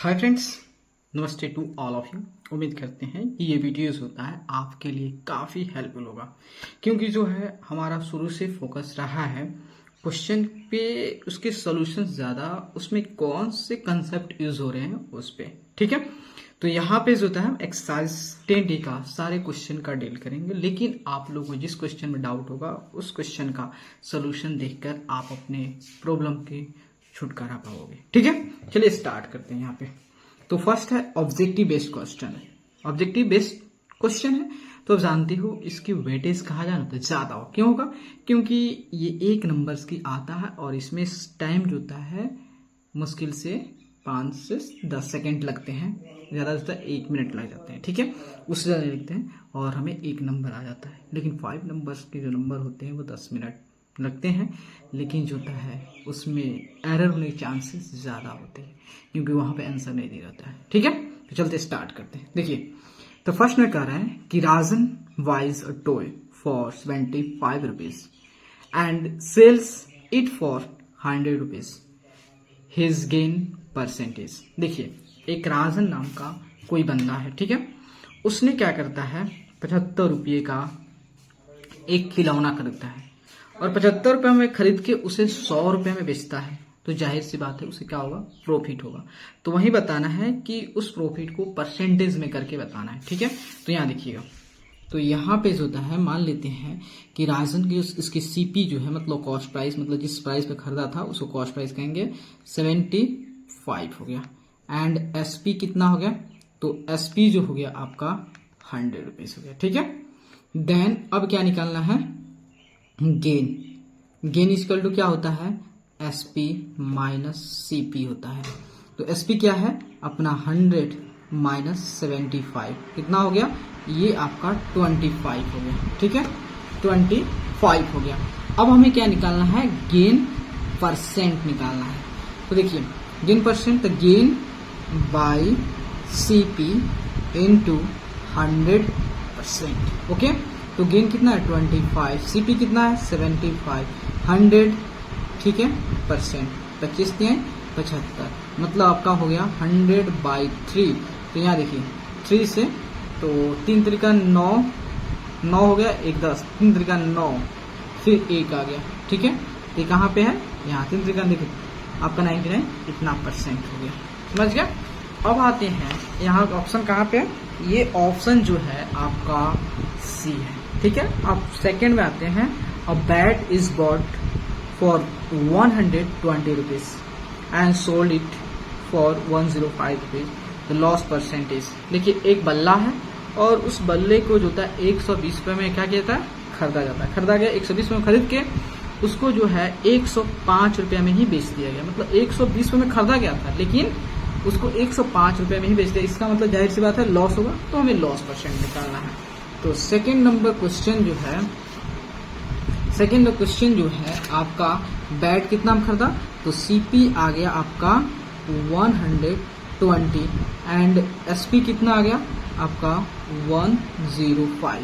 Hi friends, नमस्ते to all of you. उम्मीद करते हैं कि ये वीडियोस होता है आपके लिए काफ़ी हेल्पफुल होगा, क्योंकि जो है हमारा शुरू से फोकस रहा है क्वेश्चन पे, उसके सॉल्यूशंस ज़्यादा, उसमें कौन से कंसेप्ट यूज हो रहे हैं उस पे। ठीक है, तो यहाँ पे जो होता है हम एक्सरसाइज 10D का सारे क्वेश्चन का डील करेंगे, लेकिन आप लोगों को जिस क्वेश्चन में डाउट होगा उस क्वेश्चन का सोल्यूशन देखकर आप अपने प्रॉब्लम के छुटकारा पाओगे। ठीक है, चलिए स्टार्ट करते हैं। यहाँ पे तो फर्स्ट है ऑब्जेक्टिव बेस्ड क्वेश्चन है। ऑब्जेक्टिव बेस्ड क्वेश्चन है तो आप जानते हो इसकी वेटेज कहा जाए तो ज्यादा हो। क्यों होगा? क्योंकि ये एक नंबर्स की आता है और इसमें टाइम जो होता है मुश्किल से 5 से 10 सेकेंड लगते हैं, ज़्यादा से ज़्यादा 1 मिनट लग जाते हैं। ठीक है, उससे ज़्यादा लिखते हैं और हमें एक नंबर आ जाता है। लेकिन 5 नंबर्स के जो नंबर होते हैं वो 10 मिनट लगते हैं, लेकिन जो होता है उसमें एरर होने के चांसेस ज़्यादा होते हैं, क्योंकि वहाँ पे आंसर नहीं दिया जाता है। ठीक है, तो चलते स्टार्ट करते हैं। देखिए, तो फर्स्ट में कह रहा है कि Rajan buys a toy for 25 rupees and sells it for 100 rupees, his gain percentage. देखिए, एक राजन नाम का कोई बंदा है, ठीक है, उसने क्या करता है 75 रुपये का एक खिलौना खरीदता है और 75 रुपये में खरीद के उसे 100 रुपये में बेचता है, तो जाहिर सी बात है उसे क्या होगा, प्रॉफिट होगा। तो वही बताना है कि उस प्रॉफिट को परसेंटेज में करके बताना है। ठीक है, तो यहाँ देखिएगा, तो यहाँ पे जो होता है मान लेते हैं कि राजन की इसकी सीपी जो है मतलब कॉस्ट प्राइस, मतलब जिस प्राइस पे खरीदा था उसको कॉस्ट प्राइस कहेंगे 75 हो गया, एंड एसपी कितना हो गया, तो एसपी जो हो गया आपका 100 रुपीज हो गया। ठीक है, देन अब क्या निकालना है, गेन इक्वल टू क्या होता है, एसपी माइनस सीपी होता है। तो एसपी क्या है अपना 100 माइनस 75 कितना हो गया, ये आपका 25 हो गया। ठीक है, 25 हो गया। अब हमें क्या निकालना है, गेन परसेंट निकालना है। तो देखिए गेन परसेंट, तो gain by CP into 100%। Okay, तो गेन कितना है 25, सीपी कितना है 75, 100 ठीक है परसेंट, 25 दिए 75, मतलब आपका हो गया 100/3। तो यहाँ देखिए 3 से तो 3 तरीका 9 हो गया, 1 10, 3 तरीका 9, फिर 1 आ गया। ठीक है, ये कहाँ पे है, यहाँ 3 तरीका देखिए आपका 99 इतना परसेंट हो गया। समझ गया? अब आते हैं यहाँ ऑप्शन कहाँ पे है, ये ऑप्शन जो है आपका सी है। ठीक है, अब सेकंड में आते हैं, a bat is bought for 120 rupees and sold it for 105 rupees, the loss percentage. देखिए एक बल्ला है और उस बल्ले को जो होता है 120 रुपये में क्या किया जाता है, खरीदा जाता है। खरीदा गया 120 रुपये में खरीद के उसको जो है 105 रुपये में ही बेच दिया गया। मतलब 120 रुपये में खरीदा गया था लेकिन उसको 105 रुपये में ही बेच दिया। इसका मतलब जाहिर सी बात है लॉस होगा, तो हमें लॉस परसेंट निकालना है। तो सेकेंड नंबर क्वेश्चन जो है, सेकेंड क्वेश्चन जो है आपका बैट कितना में खरीदा, तो सीपी आ गया आपका 120 एंड एसपी कितना आ गया आपका 105,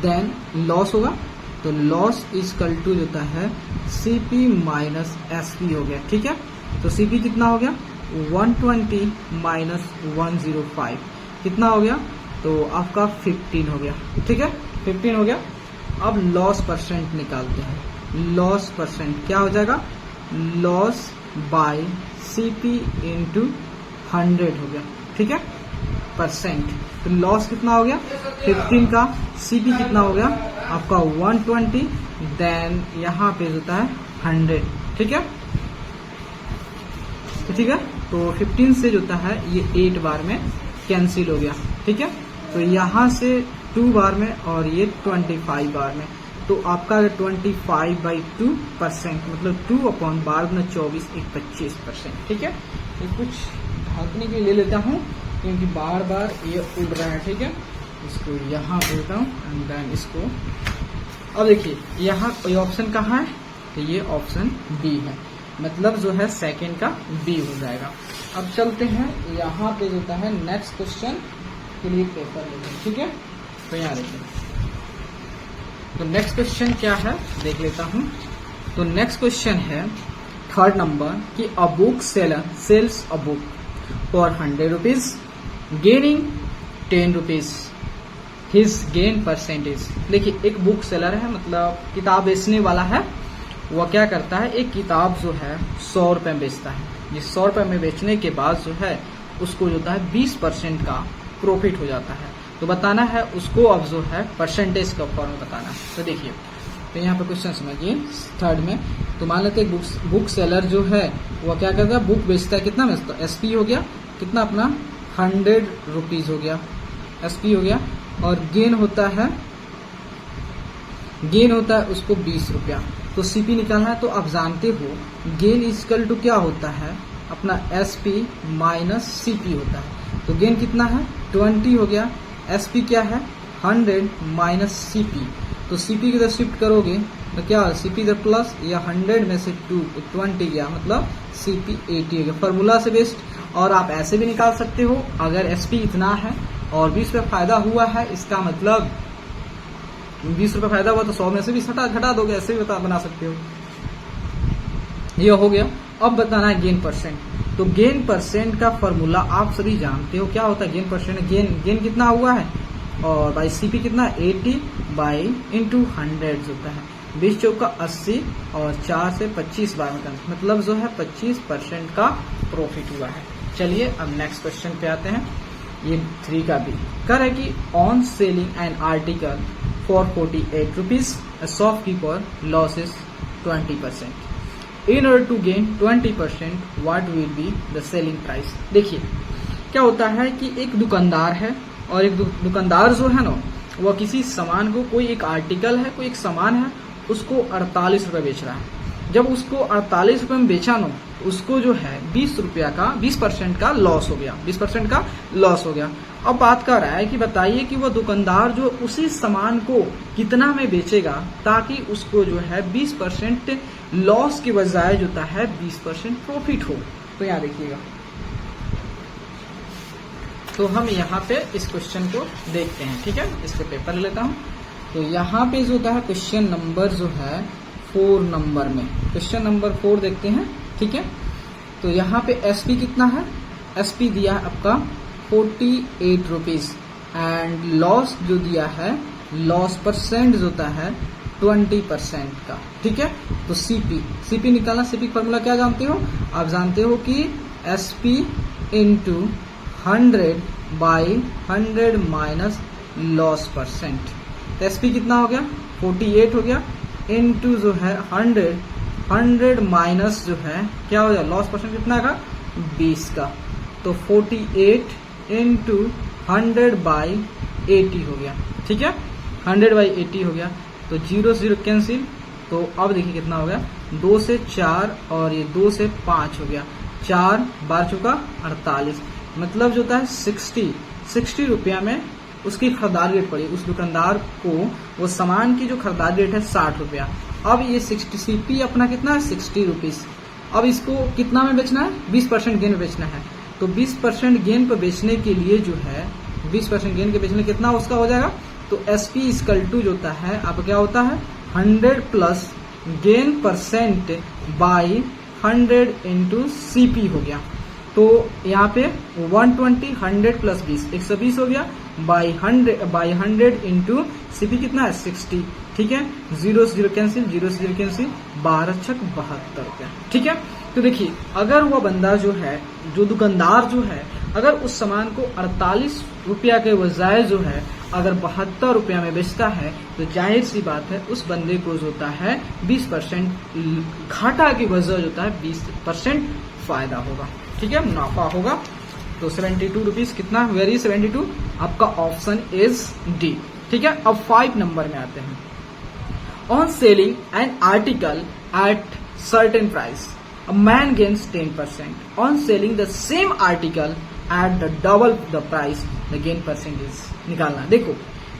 देन लॉस होगा, तो लॉस इक्वल टू होता है सीपी माइनस एसपी हो गया। ठीक है, तो सीपी कितना हो गया 120 माइनस 105 कितना हो गया, तो आपका 15 हो गया। ठीक है, 15 हो गया। अब लॉस परसेंट निकालते हैं। लॉस परसेंट क्या हो जाएगा, लॉस बाय सीपी इंटू 100 हो गया। ठीक है, परसेंट, तो लॉस कितना हो गया 15 का, सीपी कितना हो गया आपका 120, देन यहाँ पे होता है 100। ठीक है, तो ठीक है, तो 15 से जो होता है ये 8 बार में कैंसिल हो गया। ठीक है, तो यहाँ से 2 बार में और ये 25 बार में, तो आपका 25/2% मतलब 2/12 एक 25%। ठीक है, ये कुछ ढांकने के लिए ले लेता हूँ क्योंकि बार बार ये उड़ रहा है। ठीक है, इसको यहाँ बोलता हूँ एंड देन इसको। अब देखिए यहाँ कोई ऑप्शन कहाँ है, तो ये ऑप्शन बी है, मतलब जो है सेकंड का बी हो जाएगा। अब चलते हैं यहाँ पे जो होता है नेक्स्ट क्वेश्चन के लिए पेपर लेते हैं। ठीक है, तो यहाँ देखिए, तो नेक्स्ट क्वेश्चन क्या है देख लेता हूँ। तो नेक्स्ट क्वेश्चन है थर्ड नंबर कि a book seller sales a book for 100 rupees, gaining 10 rupees, his gain percentage. देखिए एक बुक सेलर है, मतलब किताब बेचने वाला है, वह क्या करता है, एक किताब जो है 100 रुपए में बेचता है। जिस 100 रुपए में बेचने के बाद जो है उसको जो है 20% का प्रॉफिट हो जाता है। तो बताना है उसको, अब जो है परसेंटेज का फॉर्म बताना है। तो देखिए, तो यहाँ पे क्वेश्चन समझिए थर्ड में। तो मान लेते हैं बुक सेलर जो है वह क्या करता है, बुक बेचता है, कितना बेचता है, एसपी हो गया, कितना अपना 100 रुपीज हो गया, एसपी हो गया, और गेन होता है उसको 20 रुपया। तो सीपी निकालना है। तो आप जानते हो गेन इक्वल टू क्या होता है, अपना एसपी माइनस सीपी होता है। तो गेन कितना है 20 हो गया, एसपी क्या है 100 माइनस सीपी। तो सीपी की तरफ शिफ्ट करोगे तो क्या सीपी इधर प्लस, या 100 में से 20 गया, मतलब सीपी 80 हो गया। फॉर्मूला से बेस्ड। और आप ऐसे भी निकाल सकते हो, अगर एसपी इतना है और 20 रुपये फायदा हुआ है, इसका मतलब 20 रुपये फायदा हुआ तो 100 में से भी घटा दोगे, ऐसे भी बना सकते हो। ये हो गया। अब बताना है गेन परसेंट। तो गेन परसेंट का फॉर्मूला आप सभी जानते हो, क्या होता है गेन परसेंट। गेन कितना हुआ है, और बाई सीपी कितना 80 बाई इंटू 100 होता है। 20 चौका 80 और 4 से 25 बार मतलब जो है 25% का प्रॉफिट हुआ है। चलिए अब नेक्स्ट क्वेश्चन पे आते हैं। ये 3 का भी कर है कि on selling N article for 48 rupees, shopkeeper losses 20%. In order to gain 20%, what will be the selling price? देखिए क्या होता है कि एक दुकानदार है, और एक दुकानदार जो है ना, वह किसी सामान को, कोई एक आर्टिकल है, कोई एक सामान है, उसको 48 रुपये बेच रहा है। जब उसको 48 रुपये में बेचा ना, उसको जो है 20 रुपया का 20% का लॉस हो गया, 20% का लॉस हो गया। अब बात कर रहा है कि बताइए कि वह दुकानदार जो उसी सामान को कितना में बेचेगा, ताकि उसको जो है 20% लॉस के बजाय जो है 20% प्रॉफिट हो। तो यहाँ देखिएगा, तो हम यहाँ पे इस क्वेश्चन को देखते हैं, ठीक है। इसके पेपर ले लेता हूँ। तो यहाँ पे जो होता है क्वेश्चन नंबर जो है 4 नंबर में, क्वेश्चन नंबर 4 देखते हैं, ठीक है। तो यहाँ पे एसपी कितना है, एसपी दिया है आपका 48 रुपीज, एंड लॉस जो दिया है, लॉस परसेंट जो होता है 20% का, ठीक है। तो सीपी निकालना, सीपी फॉर्मूला क्या जानते हो, आप जानते हो कि SP into 100 by 100 minus loss percent. तो एसपी कितना हो गया 48 हो गया, इनटू जो है 100 माइनस जो है क्या हो गया लॉस परसेंट कितना का 20 का। तो 48 इंटू 100 बाई 80 हो गया, ठीक है, 100 बाई 80 हो गया। तो 0 0 कैंसिल। तो अब देखिए कितना हो गया, 2 से 4 और ये 2 से 5 हो गया, 4 बार चुका 48, मतलब जो होता है 60 रुपया में उसकी खरीदारी रेट पड़ी। उस दुकानदार को वो सामान की जो खरीदारी रेट है 60 रुपया। अब ये 60 सीपी अपना कितना है 60 रुपीज। अब इसको कितना में बेचना है 20% गेन में बेचना है। तो 20% गेन पर बेचने के लिए जो है 20% गेन के बेचने कितना उसका हो जाएगा। तो एसपी इक्वल टू जो होता है अब क्या होता है 100 plus gain percent by 100 into CP हो गया। तो यहाँ पे 120 100 प्लस 20 120 हो गया, बाई 100 इंटू सीपी कितना है 60, ठीक है। 0 0 कैंसिल, 0 से 0 कैंसिल, 12 छक 72 रुपया, ठीक है। तो देखिए अगर वह बंदा जो है, जो दुकानदार जो है, अगर उस सामान को 48 रुपया के बजाय जो है अगर 72 रुपया में बेचता है, तो जाहिर सी बात है उस बंदे को जो होता है 20% घाटा की वजह जो होता है 20% फायदा होगा, ठीक है, मुनाफा होगा। तो 72 रुपीज कितना, वेरी 72, आपका ऑप्शन इज डी, ठीक है। अब 5 नंबर में आते हैं। On selling an article at certain price, a man gains 10%. On selling the same article at the double the price, the gain percentage निकालना। देखो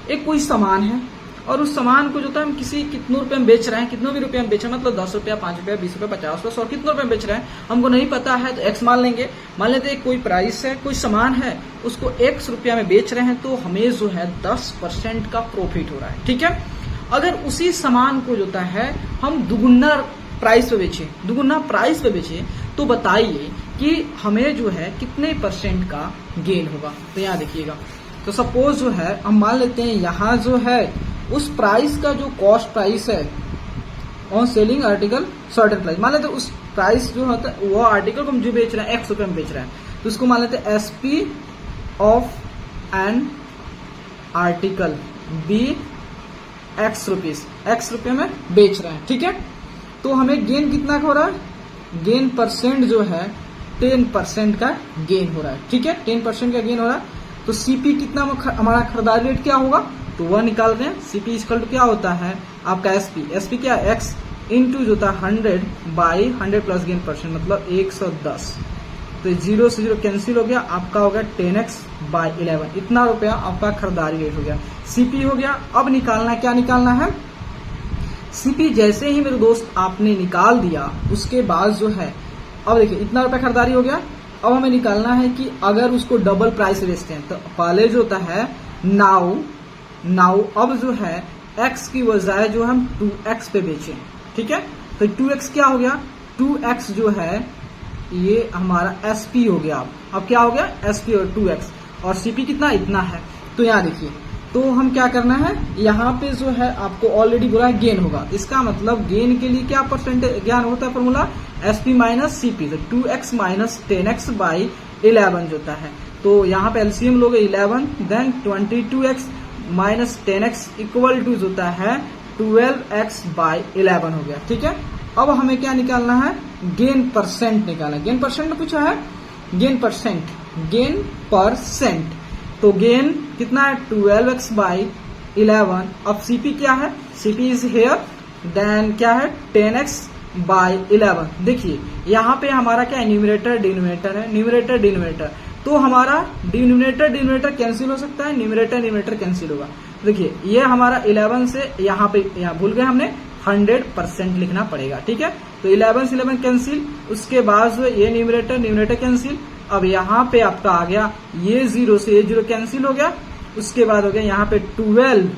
एक कोई सामान है और उस सामान को जो है हम कितने रुपए में बेच रहे हैं, कितने भी रुपए में बेच रहे हैं, मतलब 10 रुपया 5 रुपया 20 रुपया 50 रुपया 100 कितने रुपए में बेच रहे हैं हमको नहीं पता है। तो एक्स मान लेंगे, मान लेते हैं कोई प्राइस है, कोई सामान है, उसको x रुपया में बेच रहे हैं, तो हमें जो है 10% का प्रॉफिट हो रहा है, ठीक है। अगर उसी सामान को जो है हम दुगुना प्राइस पे बेचे, तो बताइए कि हमें जो है कितने % का गेन होगा। तो यहाँ देखिएगा, तो सपोज जो है हम मान लेते हैं यहाँ जो है उस प्राइस का जो कॉस्ट प्राइस है on selling article certain price, मान लेते हैं उस प्राइस जो होता है वो आर्टिकल को हम जो बेच रहे हैं X रुपये में बेच रहे हैं, तो उसको मान लेते हैं SP of an article B X rupees, X रुपये में बेच रहे हैं, ठीक है। तो हमें गेन कितना का हो रहा है, गेन % जो है 10% का गेन हो रहा है, ठीक है, 10% का गेन हो रहा है। तो CP कितना हमारा खरीदारी रेट क्या होगा, तो वह निकाल रहे हैं। CP इक्वल टू क्या होता है आपका SP क्या X इंटू जो होता है 100/100 प्लस गेन %, मतलब 110। तो 0 से 0 कैंसिल हो गया, आपका हो गया 10x/11, इतना रुपया आपका खरीदारी रेट हो गया। CP हो गया। अब निकालना क्या निकालना है, CP जैसे ही मेरे दोस्त आपने निकाल दिया उसके बाद जो है, अब देखिए इतना रुपया खरीदारी हो गया। अब हमें निकालना है कि अगर उसको डबल प्राइस बेचते हैं तो पहले जो होता है नाउ अब जो है x की बजाय जो हम 2x पे बेचें, ठीक है। तो 2x क्या हो गया, 2x जो है ये हमारा SP हो गया। अब क्या हो गया SP और 2x, और CP कितना इतना है। तो यहाँ देखिए, तो हम क्या करना है, यहाँ पे जो है आपको ऑलरेडी बोला है गेन होगा, इसका मतलब गेन के लिए क्या % ज्ञान होता है फॉर्मूला SP माइनस CP, तो 2x माइनस 10x/11 जो होता है। तो यहाँ पे LCM लोगे 11, then 22x minus 10x equal to जो होता है 12x/11 हो गया, ठीक है। अब हमें क्या निकालना है, गेन % निकालना है। गेन % में पूछा है, गेन %, तो गेन कितना है 12x/11। अब CP क्या है, CP इज हेयर, देन क्या है 10x/11। देखिए यहाँ पे हमारा क्या है, न्यूमरेटर डिनोमिनेटर है, न्यूमरेटर डिनोमिनेटर, तो हमारा डिनोमिनेटर कैंसिल हो सकता है, न्यूमरेटर कैंसिल होगा। देखिए ये हमारा 11 से यहाँ भूल गए हमने 100% लिखना पड़ेगा, ठीक है। तो 11 से 11 कैंसिल, उसके बाद ये न्यूमरेटर कैंसिल। अब यहाँ पे आपका आ गया ये 0 से ये 0 कैंसिल हो गया, उसके बाद हो गया यहाँ पे 12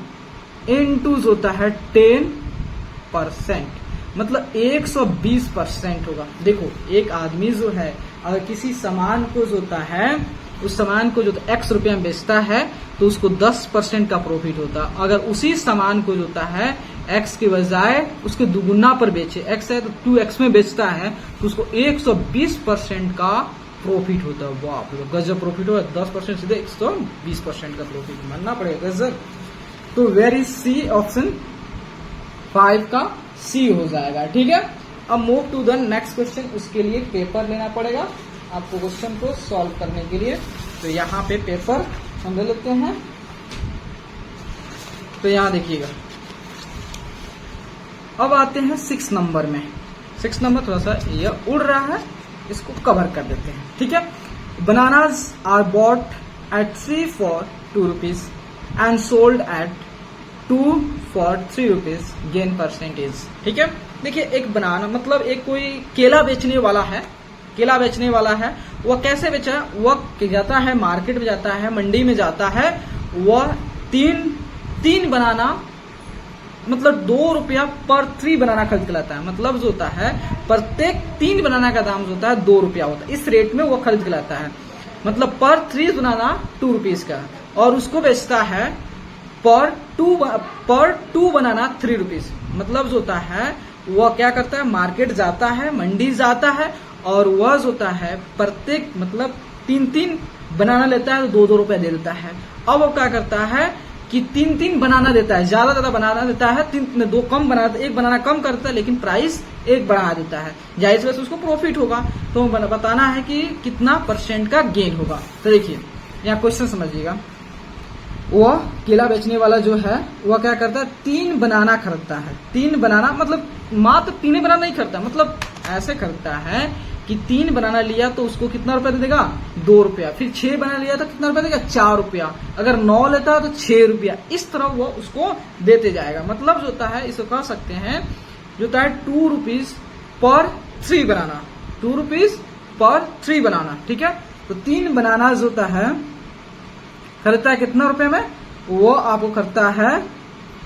इंटू होता है 10%, मतलब 120% होगा। देखो एक आदमी जो है अगर किसी सामान को जो होता है उस सामान को जो X रुपये में बेचता है तो उसको 10% का प्रॉफिट होता है। अगर उसी सामान को जो होता है X के बजाय उसके दुगुना पर बेचे, X है तो 2X में बेचता है तो उसको 120% का प्रॉफिट होता है। वाह गजब प्रॉफिट होगा, 10% सीधे 120% का प्रॉफिट मानना पड़ेगा, गजब। तो वेर इज C, ऑप्शन 5 का C हो जाएगा, ठीक है। अब move to the next question, उसके लिए पेपर लेना पड़ेगा आपको क्वेश्चन को सॉल्व करने के लिए। तो यहाँ पे पेपर हम ले लेते हैं। तो यहाँ देखिएगा, अब आते हैं 6 नंबर में। 6 नंबर थोड़ा सा ये उड़ रहा है, इसको कवर कर देते हैं, ठीक है। Bananas are bought at 3 for 2 rupees and sold at 2 for 3 rupees, gain %, ठीक है। देखिए एक बनाना मतलब एक कोई केला बेचने वाला है, वह कैसे बेचा है, वह जाता है मार्केट में, जाता है मंडी में, जाता है वह तीन बनाना मतलब 2 रुपया पर 3 बनाना खरीद के लाता है। मतलब जो होता है प्रत्येक 3 बनाना का दाम जो होता है 2 रुपया होता है, इस रेट में वो खरीद के लाता है। मतलब पर 3 बनाना 2 रुपीज का, और उसको बेचता है पर 2 बनाना 3 रुपीज। मतलब जो होता है वह क्या करता है, मार्केट जाता है, मंडी जाता है, और वह जो होता है प्रत्येक मतलब 3 बनाना लेता है तो 2 रुपया दे देता है। अब वो क्या करता है कि 3 बनाना देता है, ज्यादा बनाना देता है, 2 कम बनाना, 1 बनाना कम करता है लेकिन प्राइस 1 बढ़ा देता है, जाहिर सी उसको प्रॉफिट होगा। तो बताना है कि कितना % का गेन होगा। तो देखिए यहाँ क्वेश्चन समझिएगा, वह केला बेचने वाला जो है वह क्या करता है 3 बनाना खरीदता है। 3 बनाना मतलब मात्र 3 बनाना नहीं खरीदता, मतलब ऐसे खरीदता है कि 3 बनाना लिया तो उसको कितना रुपया दे देगा, 2 रुपया। फिर 6 बनाना लिया तो कितना रुपया देगा, 4 रुपया। अगर 9 लेता है तो 6 रुपया। इस तरह वो उसको देते जाएगा। मतलब जो होता है इसको कह सकते हैं जो होता है 2 रुपीज पर 3 बनाना, 2 रुपीज पर 3 बनाना, ठीक है। तो 3 बनाना जो होता है खरीदता है कितना रुपए में, वो आपको खरीदता है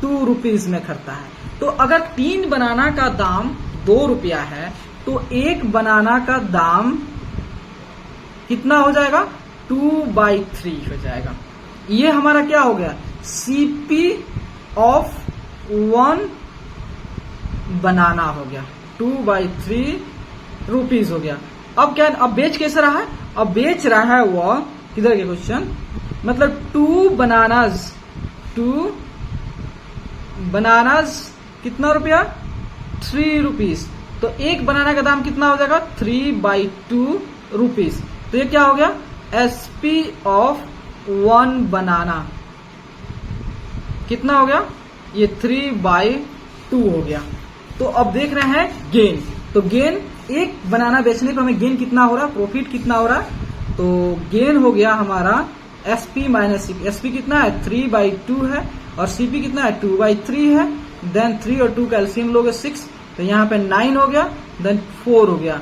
2 रुपीज में खरीदता है। तो अगर 3 बनाना का दाम 2 रुपया है तो 1 बनाना का दाम कितना हो जाएगा 2/3 हो जाएगा। ये हमारा क्या हो गया, सीपी ऑफ 1 बनाना हो गया, 2/3 रुपीज हो गया। अब क्या, अब बेच कैसे रहा है, अब बेच रहा है वो किधर के क्वेश्चन, मतलब 2 बनानाज कितना रुपया, 3 रुपीज। तो एक बनाना का दाम कितना हो जाएगा 3/2 रुपीज। तो ये क्या हो गया, एसपी ऑफ 1 बनाना कितना हो गया, ये 3/2 हो गया। तो अब देख रहे हैं गेन, तो गेन एक बनाना बेचने पर हमें गेन कितना हो रहा, प्रॉफिट कितना हो रहा, तो गेन हो गया हमारा एसपी माइनस सीपी। एसपी कितना है 3/2 है और सीपी कितना है 2/3 है। देन 3 और 2 का एलसीएम लोगे 6, तो यहाँ पे 9 हो गया, देन 4 हो गया,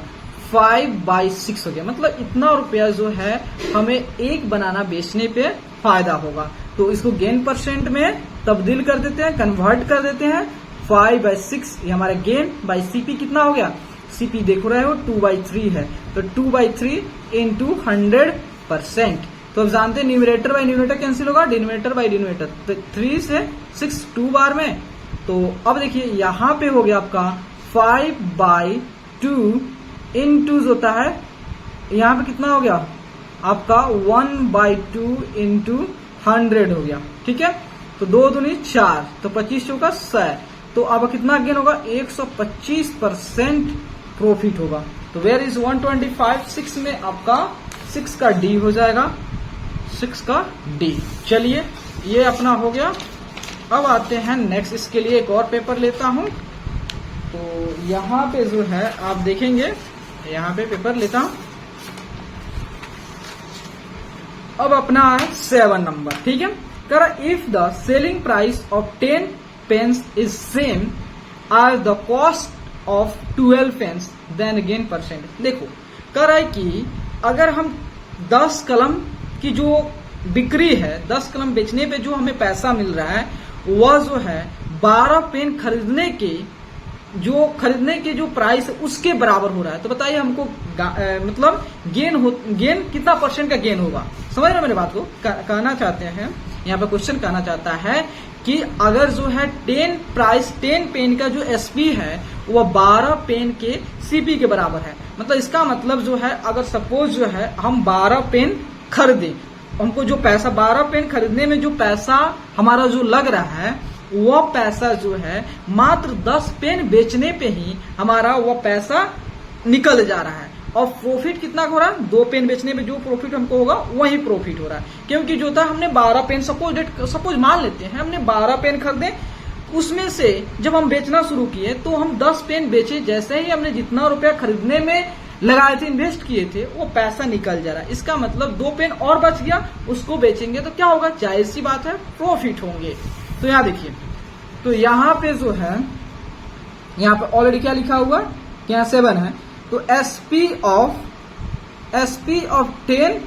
5/6 हो गया। मतलब इतना रुपया जो है हमें एक बनाना बेचने पे फायदा होगा। तो इसको गेन परसेंट में तब्दील कर देते हैं, कन्वर्ट कर देते हैं, 5/6 ये हमारा गेन बाई सीपी कितना हो गया, सीपी देख रहे हो 2/3 है, तो 2/3 इंटू 100%। तो अब जानते हैं न्यूमरेटर बाई न्यूमरेटर कैंसिल होगा, डिनोमिनेटर बाई डिनोमिनेटर, तो 3 से 6 2 बार में। तो अब देखिए यहां पे हो गया आपका 5/2 इंटू होता है, यहां पे कितना हो गया आपका 1/2 इंटू 100 हो गया, ठीक है। तो 2 दूनी 4, तो 25 चौका 100, तो अब कितना गेन होगा 125% प्रॉफिट होगा। तो वेयर इज 125, 6 में आपका 6 का डी हो जाएगा, 6 का डी। चलिए ये अपना हो गया। अब आते हैं नेक्स्ट, इसके लिए एक और पेपर लेता हूं। तो यहां पे जो है आप देखेंगे, यहां पे पेपर लेता हूं। अब अपना है 7 नंबर, ठीक है। कह रहा if the selling price of 10 pens is same are the cost of 12 pens then gain percent. देखो कह रहा है कि अगर हम 10 कलम की जो बिक्री है, 10 कलम बेचने पे जो हमें पैसा मिल रहा है, वह जो है 12 पेन खरीदने के जो प्राइस है उसके बराबर हो रहा है। तो बताइए हमको मतलब गेन कितना परसेंट का गेन होगा। समझ रहे हो मेरे बात को, कहना चाहते हैं यहाँ पे क्वेश्चन कहना चाहता है कि अगर जो है 10 पेन का जो एसपी है वह 12 पेन के सीपी के बराबर है। मतलब इसका मतलब जो है अगर सपोज जो है हम 12 पेन खरीदे, हमको जो पैसा 12 पेन खरीदने में जो पैसा हमारा जो लग रहा है वह पैसा जो है मात्र 10 पेन बेचने पे ही हमारा वह पैसा निकल जा रहा है। और प्रॉफिट कितना हो रहा है, 2 पेन बेचने में जो प्रॉफिट हमको होगा वही प्रॉफिट हो रहा है। क्योंकि जो था हमने 12 पेन सपोज मान लेते हैं हमने 12 पेन खरीदे, उसमें से जब हम बेचना शुरू किए तो हम 10 पेन बेचे, जैसे ही हमने जितना रुपया खरीदने में लगाए थे, इन्वेस्ट किए थे, वो पैसा निकल जा रहा है। इसका मतलब 2 पेन और बच गया, उसको बेचेंगे तो क्या होगा, जाहिर सी बात है प्रॉफिट होंगे। तो यहाँ देखिए, तो यहाँ पे जो है यहाँ पे ऑलरेडी क्या लिखा हुआ कि यहाँ 7 है, तो SP of 10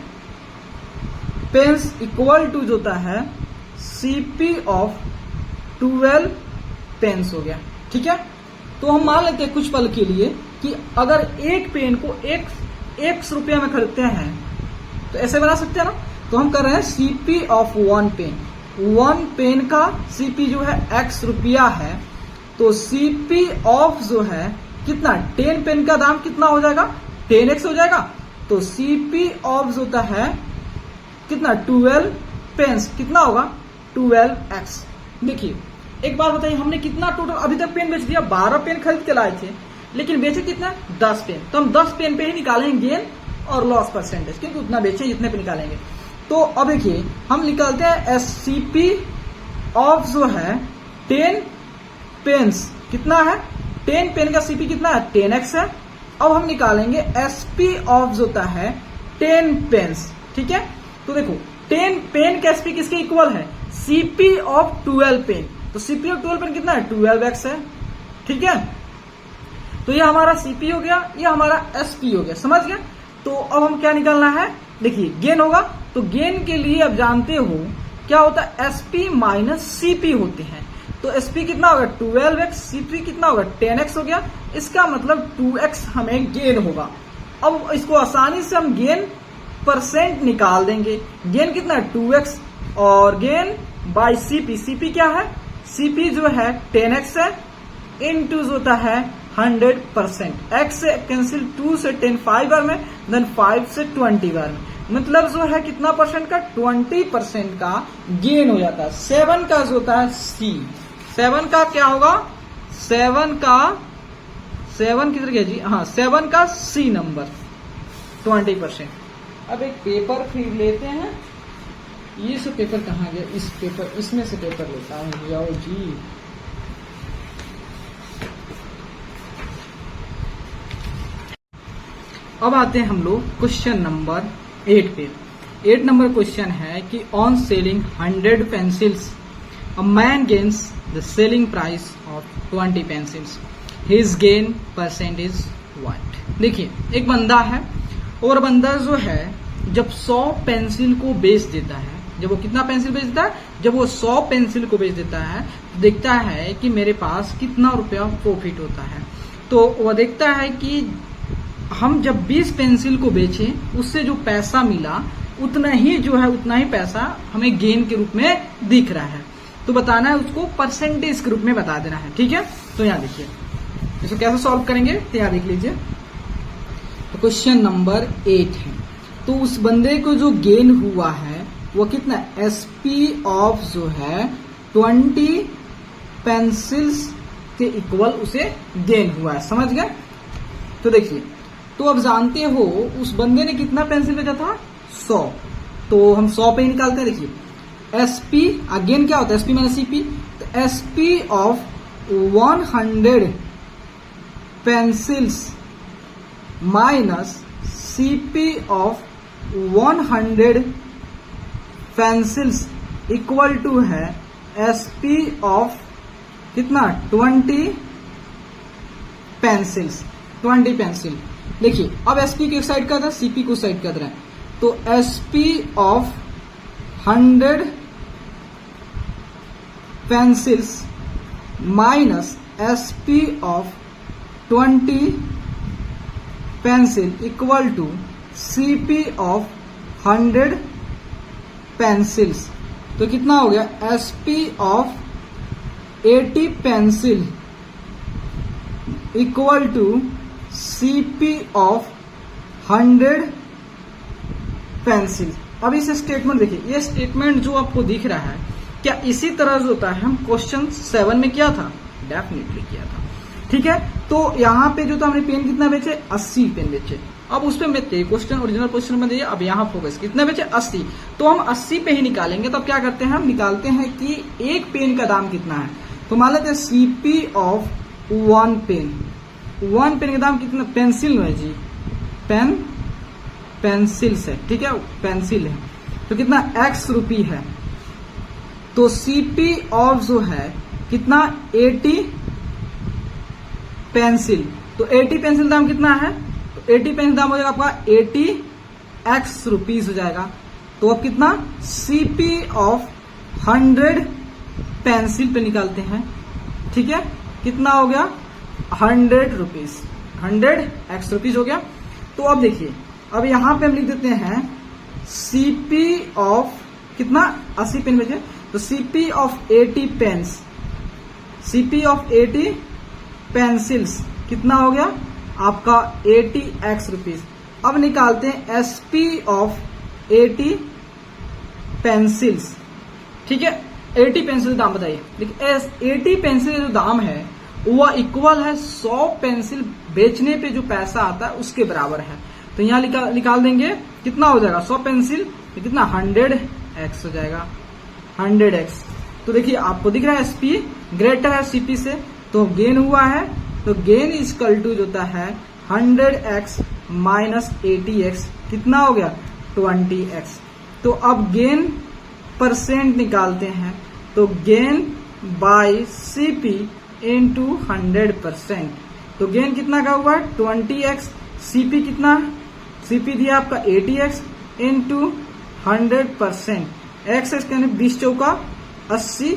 pens equal to जो होता है सीपी ऑफ 12 पेन्स हो गया, ठीक है। तो हम मान लेते हैं कुछ पल के लिए कि अगर एक पेन को एक रुपया में खरीदते हैं तो ऐसे बना सकते हैं ना। तो हम कर रहे हैं सीपी ऑफ 1 पेन, 1 पेन का सीपी जो है x रुपया है, तो सीपी ऑफ जो है कितना, 10 पेन का दाम कितना हो जाएगा 10x हो जाएगा। तो सीपी ऑफ जो होता है कितना 12 पेन्स कितना होगा 12x। देखिए एक बात बताइए, हमने कितना टोटल अभी तक पेन बेच दिया, 12 पेन खरीद के लाए थे, लेकिन बेचे कितना 10 पेन। तो हम 10 पेन पे ही निकालेंगे गेन और लॉस परसेंटेज, क्योंकि उतना बेचे जितने पे निकालेंगे। तो अब देखिए हम निकालते हैं एससीपी ऑफ जो है 10 पेन्स कितना है, 10 पेन का सीपी कितना है 10x है। अब हम निकालेंगे एसपी ऑफ जो होता है 10 पेन्स, ठीक है। तो देखो 10 पेन का एसपी किसके इक्वल है, सीपी ऑफ 12 पेन। तो सीपी ऑफ 12 पेन कितना है 12x है, ठीक है। तो ये हमारा सीपी हो गया, ये हमारा एसपी हो गया, समझ गया। तो अब हम क्या निकालना है, देखिए गेन होगा, तो गेन के लिए अब जानते हो क्या होता है एसपी माइनस सीपी होते हैं। तो एसपी कितना होगा 12x, सीपी कितना होगा 10x हो गया। इसका मतलब 2x हमें गेन होगा। अब इसको आसानी से हम गेन परसेंट निकाल देंगे। गेन कितना है 2x और गेन बाय सीपी, सीपी क्या है, सीपी जो है 10x है इनटू जो होता है 100%। x से कैंसिल 2 से 10 5 बार में, देन 5 से 20 बार में, मतलब जो है कितना परसेंट का 20% का गेन हो जाता है। 7 का जो होता है सी, 7 का क्या होगा, 7 किधर गया जी, हाँ 7 का सी नंबर 20%। अब एक पेपर फिर लेते हैं, ये सब पेपर कहाँ गया, इस पेपर, इसमें से पेपर लेता हूँ, जाओ जी। अब आते हैं हम लोग क्वेश्चन नंबर 8 पे। 8 नंबर क्वेश्चन है कि on selling 100 pencils a man gains the selling price of 20 pencils, his gain percentage what. देखिए एक बंदा है और बंदा जो है जब 100 पेंसिल को बेच देता है, जब वो कितना पेंसिल बेच देता है, जब वो 100 पेंसिल को बेच देता है तो देखता है कि मेरे पास कितना रुपया प्रॉफिट होता है। तो वो देखता है कि हम जब 20 पेंसिल को बेचें उससे जो पैसा मिला उतना ही पैसा हमें गेन के रूप में दिख रहा है। तो बताना है उसको परसेंटेज के रूप में बता देना है, ठीक है। तो यहाँ देखिए इसको कैसे सॉल्व करेंगे, तो यहाँ देख लीजिए। तो क्वेश्चन नंबर 8 है, तो उस बंदे को जो गेन हुआ है वो कितना, एसपी ऑफ जो है 20 पेंसिल्स के इक्वल उसे गेन हुआ है, समझ गए। तो देखिए, तो अब जानते हो उस बंदे ने कितना पेंसिल बेचा था 100, तो हम 100 पे ही निकालते हैं। देखिए एसपी अगेन क्या होता है, एसपी माइनस सीपी, तो SP of 100 pencils minus CP of 100 pencils equal to है एसपी ऑफ कितना 20 पेंसिल्स, 20 पेंसिल। देखिए अब एसपी को एक साइड कर रहा है, सीपी को साइड कर रहा है, तो SP of 100 pencils minus SP of 20 pencil equal to CP of 100 pencils. तो कितना हो गया, SP of 80 pencil equal to CP of 100 pencil. अब इस स्टेटमेंट देखिए, ये स्टेटमेंट जो आपको दिख रहा है क्या इसी तरह जो होता है हम क्वेश्चन 7 में किया था, डेफिनेटली किया था, ठीक है। तो यहाँ पे जो था हमने पेन कितना बेचे, 80 पेन बेचे। अब उस पे मैं क्वेश्चन ओरिजिनल क्वेश्चन में दिए, अब यहाँ फोकस कितना बेचे 80, तो हम 80 पे ही निकालेंगे। तो अब क्या करते हैं, हम निकालते हैं कि एक पेन का दाम कितना है। तो मान लेते हैं सीपी ऑफ 1 पेन, 1 पेन का दाम कितना, पेंसिल है जी, पेंसिल है, ठीक है, पेंसिल है, तो कितना x रुपी है। तो सीपी ऑफ जो है कितना 80 पेंसिल, तो 80 पेंसिल दाम कितना है, तो 80 पेंसिल दाम हो जाएगा आपका 80x रुपीज हो जाएगा। तो अब कितना, सीपी ऑफ 100 पेंसिल पे निकालते हैं, ठीक है, कितना हो गया 100 रुपीज, 100x रुपीज हो गया। तो अब देखिए, अब यहां पे हम लिख देते हैं सीपी ऑफ कितना 80 पेन बेचे, तो CP of 80 pens, CP of 80 pencils कितना हो गया आपका 80x रुपीज। अब निकालते हैं एसपी ऑफ 80 पेंसिल्स, ठीक है, 80 पेंसिल दाम बताइए। देखिए 80 पेंसिल जो दाम है वह इक्वल है 100 पेंसिल बेचने पे जो पैसा आता है उसके बराबर है। तो यहाँ निकाल देंगे कितना हो जाएगा 100 पेंसिल, तो कितना 100x हो जाएगा, 100x। तो देखिए आपको दिख रहा है एसपी ग्रेटर है सीपी से, तो गेन हुआ है, तो गेन इक्वल टू जो होता है 100x माइनस 80x, कितना हो गया 20x। तो अब गेन परसेंट निकालते हैं, तो गेन बाय सीपी इंटू 100%, तो गेन कितना का हुआ 20x, सीपी कितना, सीपी दिया आपका 80x इंटू 100%, एक्स यानी 20 चौका 80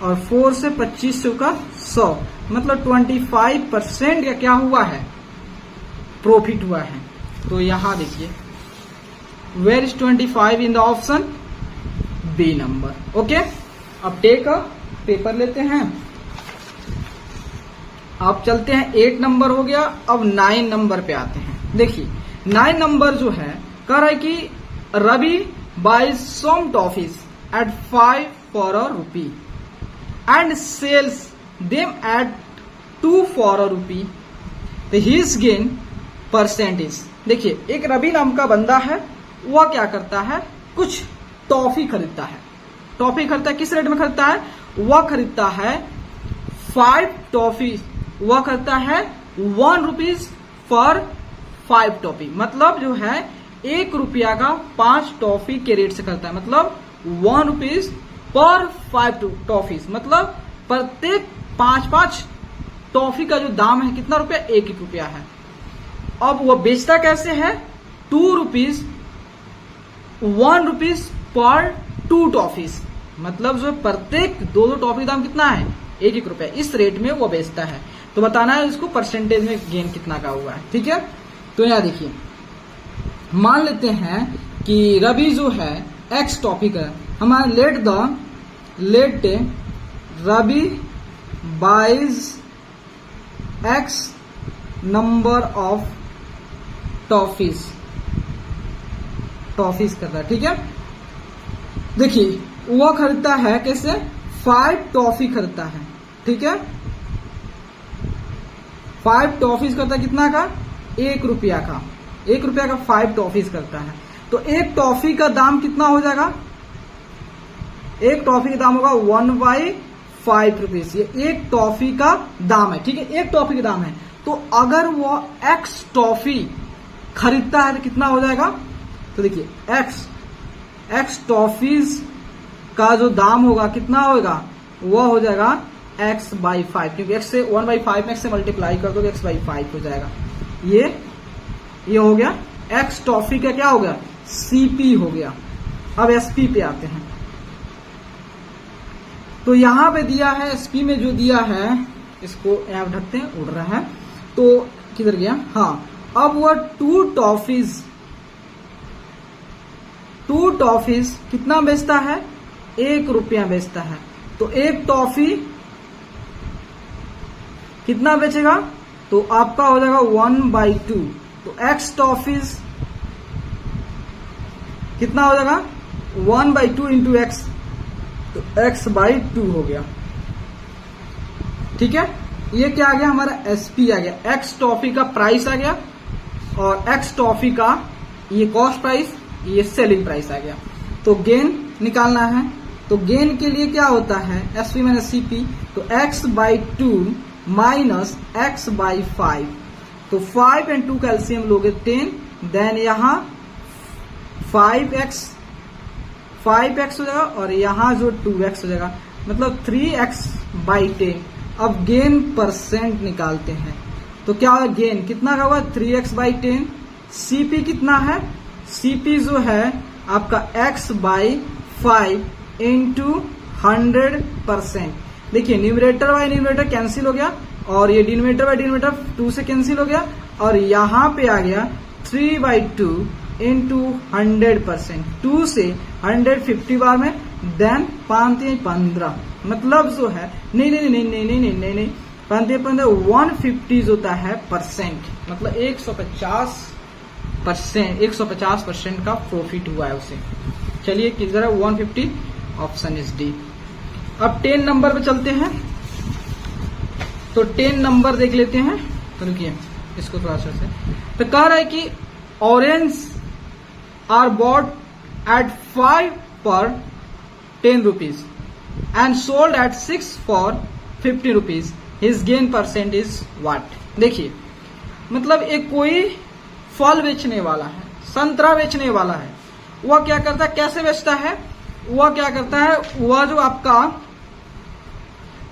और 4 से 25 चौका 100, मतलब 25% का क्या हुआ है प्रॉफिट हुआ है। तो यहाँ देखिए where is 25 in the option B number. Okay, अब टेक अ पेपर लेते हैं। अब चलते हैं 8 नंबर हो गया, अब 9 नंबर पे आते हैं। देखिए 9 नंबर जो है कह रहा है कि Ravi buys some toffees at 5 for a rupee and sells them at 2 for a rupee, तो हिज गेन परसेंटेज। देखिए एक रवि नाम का बंदा है, वह क्या करता है, कुछ टॉफी खरीदता है। टॉफी खरीदता है, किस रेट में खरीदता है, वह खरीदता है 5 टॉफी, वह खरीदता है 1 रुपीज फॉर 5 टॉफी। मतलब जो है 1 रुपया का 5 टॉफी के रेट से खरीदता है, मतलब 1 रुपीज पर 5 टॉफीज, मतलब प्रत्येक 5 टॉफी का जो दाम है कितना रुपया, 1 रुपया है। अब वह बेचता कैसे है, 2 रुपीज 1 रुपीज पर 2 टॉफीज, मतलब जो प्रत्येक 2 टॉफी दाम कितना है, 1 रुपया। इस रेट में वो बेचता है, तो बताना है इसको परसेंटेज में गेन कितना का हुआ है। ठीक है, तो यहां देखिए मान लेते हैं कि रवि जो है एक्स टॉपिक है हमारा, let Ravi buys X number of toffees करता है। ठीक है, देखिए वह खरीदता है कैसे, 5 टॉफी खरीदता है। ठीक है, 5 टॉफीज करता है कितना का, 1 रुपया का, 1 रुपया का 5 टॉफीज करता है। तो एक टॉफी का दाम कितना हो जाएगा, एक टॉफी का दाम होगा 1/5 रुपीज। ये एक टॉफी का दाम है। ठीक है, एक टॉफी का दाम है, तो अगर वो एक्स टॉफी खरीदता है तो कितना हो जाएगा, तो देखिए एक्स टॉफीज का जो दाम होगा कितना होगा, वह हो जाएगा x/5, क्योंकि x से 1/5 में x से मल्टीप्लाई कर दोगे x/5 हो जाएगा। ये हो गया x टॉफी का क्या हो गया, CP हो गया। अब SP पे आते हैं, तो यहां पे दिया है SP में जो दिया है, इसको यहां ढकते हैं, उड़ रहा है तो किधर गया, हाँ। अब वह 2 टॉफीज कितना बेचता है, 1 रुपया बेचता है। तो एक टॉफी कितना बेचेगा, तो आपका हो जाएगा 1/2। तो एक्स टॉफीज कितना हो जाएगा, 1/2 इंटू एक्स, तो x/2 हो गया। ठीक है, ये क्या आ गया हमारा, SP आ गया। एक्स टॉफी का प्राइस आ गया और एक्स टॉफी का ये कॉस्ट प्राइस, ये सेलिंग प्राइस आ गया। तो गेन निकालना है, तो गेन के लिए क्या होता है, SP माइनस CP, तो x/2 माइनस x/5, तो 5 and 2 का एलसीएम लोगे 10, देन यहां 5x हो जाएगा और यहां जो 2x हो जाएगा, मतलब 3x/10। अब गेन परसेंट निकालते हैं, तो क्या होगा, गेन कितना का होगा, 3x/10। CP कितना है, CP जो है आपका x/5 इंटू 100%। देखिए न्यूमरेटर बाय न्यूमरेटर कैंसिल हो गया और ये डिनोमिनेटर बाय डिनोमिनेटर 2 से कैंसिल हो गया, और यहां पे आ गया 3/2 इंटू 100%, 2 से 150 बार में, देन 5×3=15, मतलब जो है नहीं 5×3=15, 150 होता है परसेंट, मतलब 150% का प्रॉफिट हुआ है उसे। चलिए किधर है 150, ऑप्शन इज डी। अब 10 नंबर पे चलते हैं, तो 10 नंबर देख लेते हैं। तो रुकिए इसको थोड़ा सा से, तो कह रहा है कि ऑरेंज आर बॉट एट 5 पर 10 rupees and sold eight 6 for 50 rupees, his gain percent is what. देखिए मतलब एक कोई फल बेचने वाला है, संतरा बेचने वाला है, वह क्या करता है, कैसे बेचता है, वह क्या करता है, वह जो आपका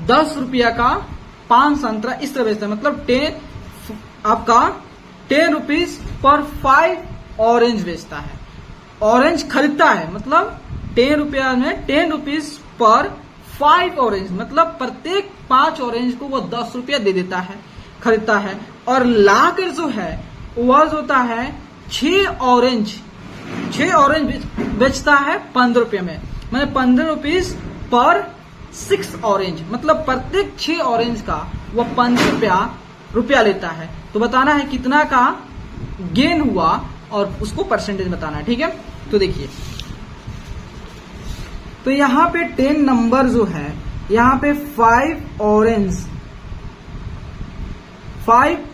10 रुपया का 5 संतरा इस तरह बेचता है, मतलब 10 रुपीज पर 5 ऑरेंज बेचता है। ऑरेंज खरीदता है, मतलब 10 रुपया में 10 रुपीज पर 5 ऑरेंज, मतलब प्रत्येक 5 ऑरेंज को वो 10 रुपया दे देता है, खरीदता है। और लाकर जो है वह होता है 6 ऑरेंज 6 ऑरेंज बेचता है 15 रुपये में, मतलब 15 रुपीज पर 6 ऑरेंज, मतलब प्रत्येक 6 ऑरेंज का वह 15 रुपया लेता है। तो बताना है कितना का गेन हुआ और उसको परसेंटेज बताना है, ठीक है। तो देखिए, तो यहां पे 10 नंबर जो है, यहां पे 5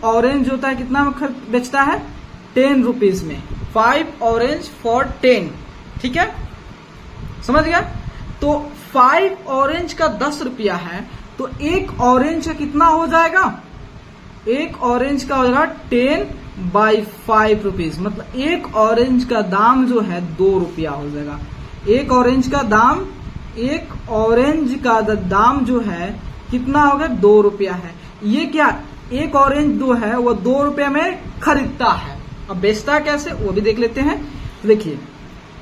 ऑरेंज होता है, कितना में बेचता है 10 रुपीज में, 5 ऑरेंज फॉर 10, ठीक है, समझ गया। तो 5 ऑरेंज का 10 रुपया है, तो एक ऑरेंज का कितना हो जाएगा, एक ऑरेंज का हो जाएगा 10/5 रुपीज, मतलब एक ऑरेंज का दाम जो है 2 रुपया हो जाएगा। एक ऑरेंज का दाम जो है कितना हो गया, 2 रुपया है। ये क्या, एक ऑरेंज जो है वो 2 रुपये में खरीदता है, अब बेचता कैसे वो भी देख लेते हैं। देखिए,